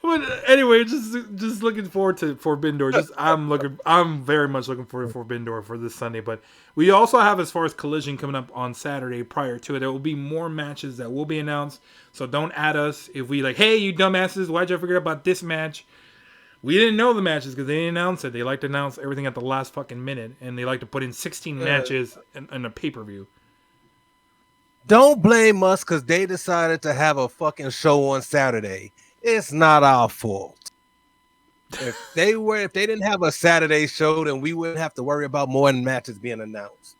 But anyway, just looking forward to Forbidden Door. I'm very much looking forward to Forbidden Door for this Sunday. But we also have, as far as Collision coming up on Saturday prior to it, there will be more matches that will be announced. So don't add us if we like, hey, you dumbasses, why'd you forget about this match? We didn't know the matches because they didn't announce it. They like to announce everything at the last fucking minute, and they like to put in 16 matches in a pay-per-view. Don't blame us because they decided to have a fucking show on Saturday. It's not our fault. If they didn't have a Saturday show, then we wouldn't have to worry about more matches being announced.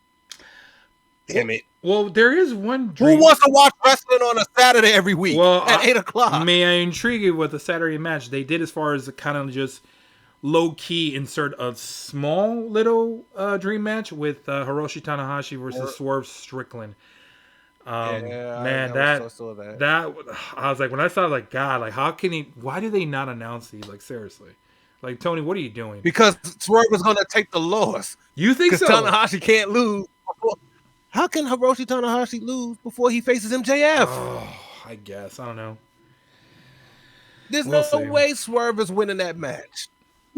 Damn it. Well, there is one Who wants to watch wrestling on a Saturday every week at 8 o'clock? May I intrigue you with the Saturday match? They did as far as kind of just low-key insert a small little dream match with Hiroshi Tanahashi versus Swerve Strickland. Man, that I was like, when I saw, like, God, like, why do they not announce these? Like, seriously, like, Tony, what are you doing? Because Swerve was going to take the loss. You think so? Because Tanahashi can't lose. How can Hiroshi Tanahashi lose before he faces MJF? Oh, I guess I don't know. There's no way Swerve is winning that match.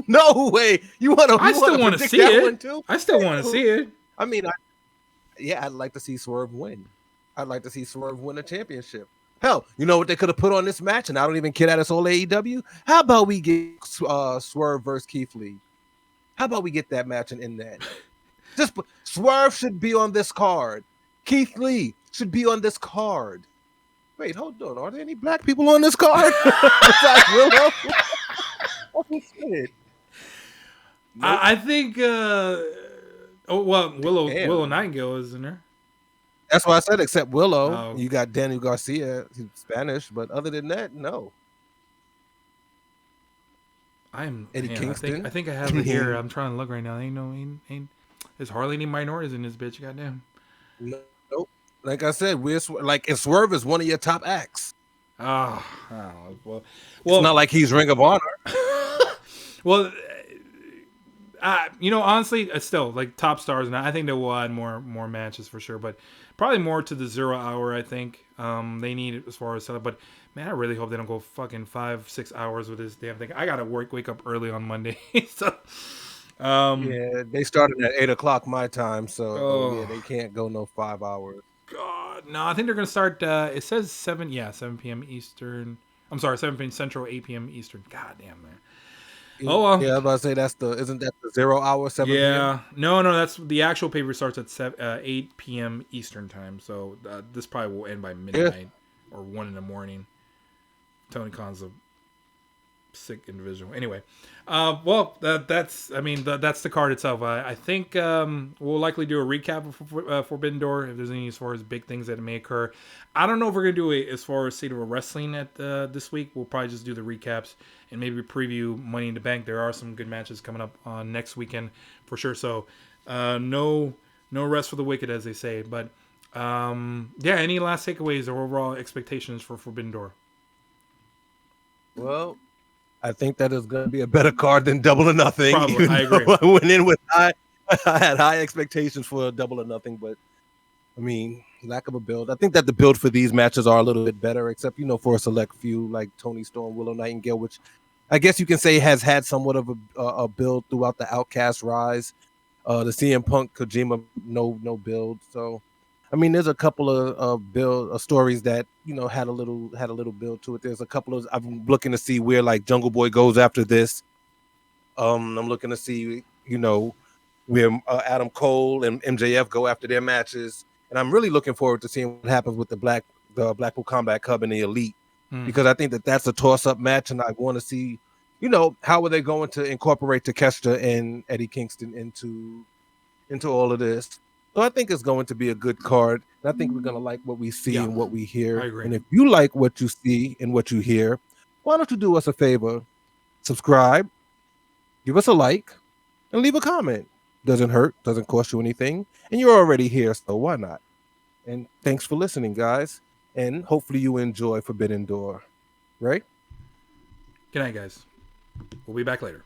No way. I still want to see it. I still want to see it. I mean, I'd like to see Swerve win. I'd like to see Swerve win a championship. Hell, you know what they could have put on this match, and I don't even care that it's all AEW? How about we get Swerve versus Keith Lee? How about we get that match and end that? Swerve should be on this card. Keith Lee should be on this card. Wait, hold on. Are there any black people on this card? Besides Willow? What was said? Nope. I think. Willow Nightingale is in there. That's what I said, except Willow. You got Daniel Garcia, he's Spanish, but other than that, no. Eddie Kingston. I think I have it here. I'm trying to look right now. Ain't there's hardly any minorities in this bitch, goddamn. Nope. Like I said, and Swerve is one of your top acts. Well, it's not like he's Ring of Honor. Well, honestly, it's still like top stars, and I think they will add more matches for sure, but probably more to the 0 hour. I think they need it as far as setup. But man, I really hope they don't go fucking 5-6 hours with this damn thing. I gotta wake up early on Monday. So, yeah, they started at 8 o'clock my time, so they can't go no 5 hours. God, no, I think they're gonna start. It says 7 p.m. Eastern. I'm sorry, 7 p.m. Central, 8 p.m. Eastern. God damn, man. Oh well. Yeah, I was about to say isn't that the 0 hour 7 p.m.? No, that's the actual paper starts at 8 p.m. Eastern time. So this probably will end by midnight or 1 in the morning. Tony Khan's a sick individual. Anyway, that's the card itself. I think we'll likely do a recap of Forbidden Door if there's any as far as big things that may occur. I don't know if we're gonna do it as far as State of Wrestling at this week. We'll probably just do the recaps and maybe preview Money in the Bank. There are some good matches coming up on next weekend for sure. So no rest for the wicked, as they say. But any last takeaways or overall expectations for Forbidden Door? Well, I think that is going to be a better card than Double or Nothing. Probably, I agree. I went in with I had high expectations for Double or Nothing, but I mean, lack of a build. I think that the build for these matches are a little bit better, except for a select few like Tony Storm, Willow Nightingale, which I guess you can say has had somewhat of a build throughout the Outcast rise. The CM Punk Kojima no build. So, I mean, there's a couple of build stories that had a little build to it. There's a couple of I'm looking to see where like Jungle Boy goes after this. I'm looking to see where Adam Cole and MJF go after their matches, and I'm really looking forward to seeing what happens with the Blackpool Combat Club and the Elite, because I think that's a toss-up match, and I want to see, how are they going to incorporate Takeshita and Eddie Kingston into all of this. So I think it's going to be a good card, and I think we're going to like what we see Yeah, and what we I hear. agree. And if you like what you see and what you hear, why don't you do us a favor? Subscribe, give us a like, and leave a comment. Doesn't hurt, doesn't cost you anything, and you're already here, so why not? And thanks for listening, guys. And hopefully you enjoy Forbidden Door. Right? Good night, guys. We'll be back later.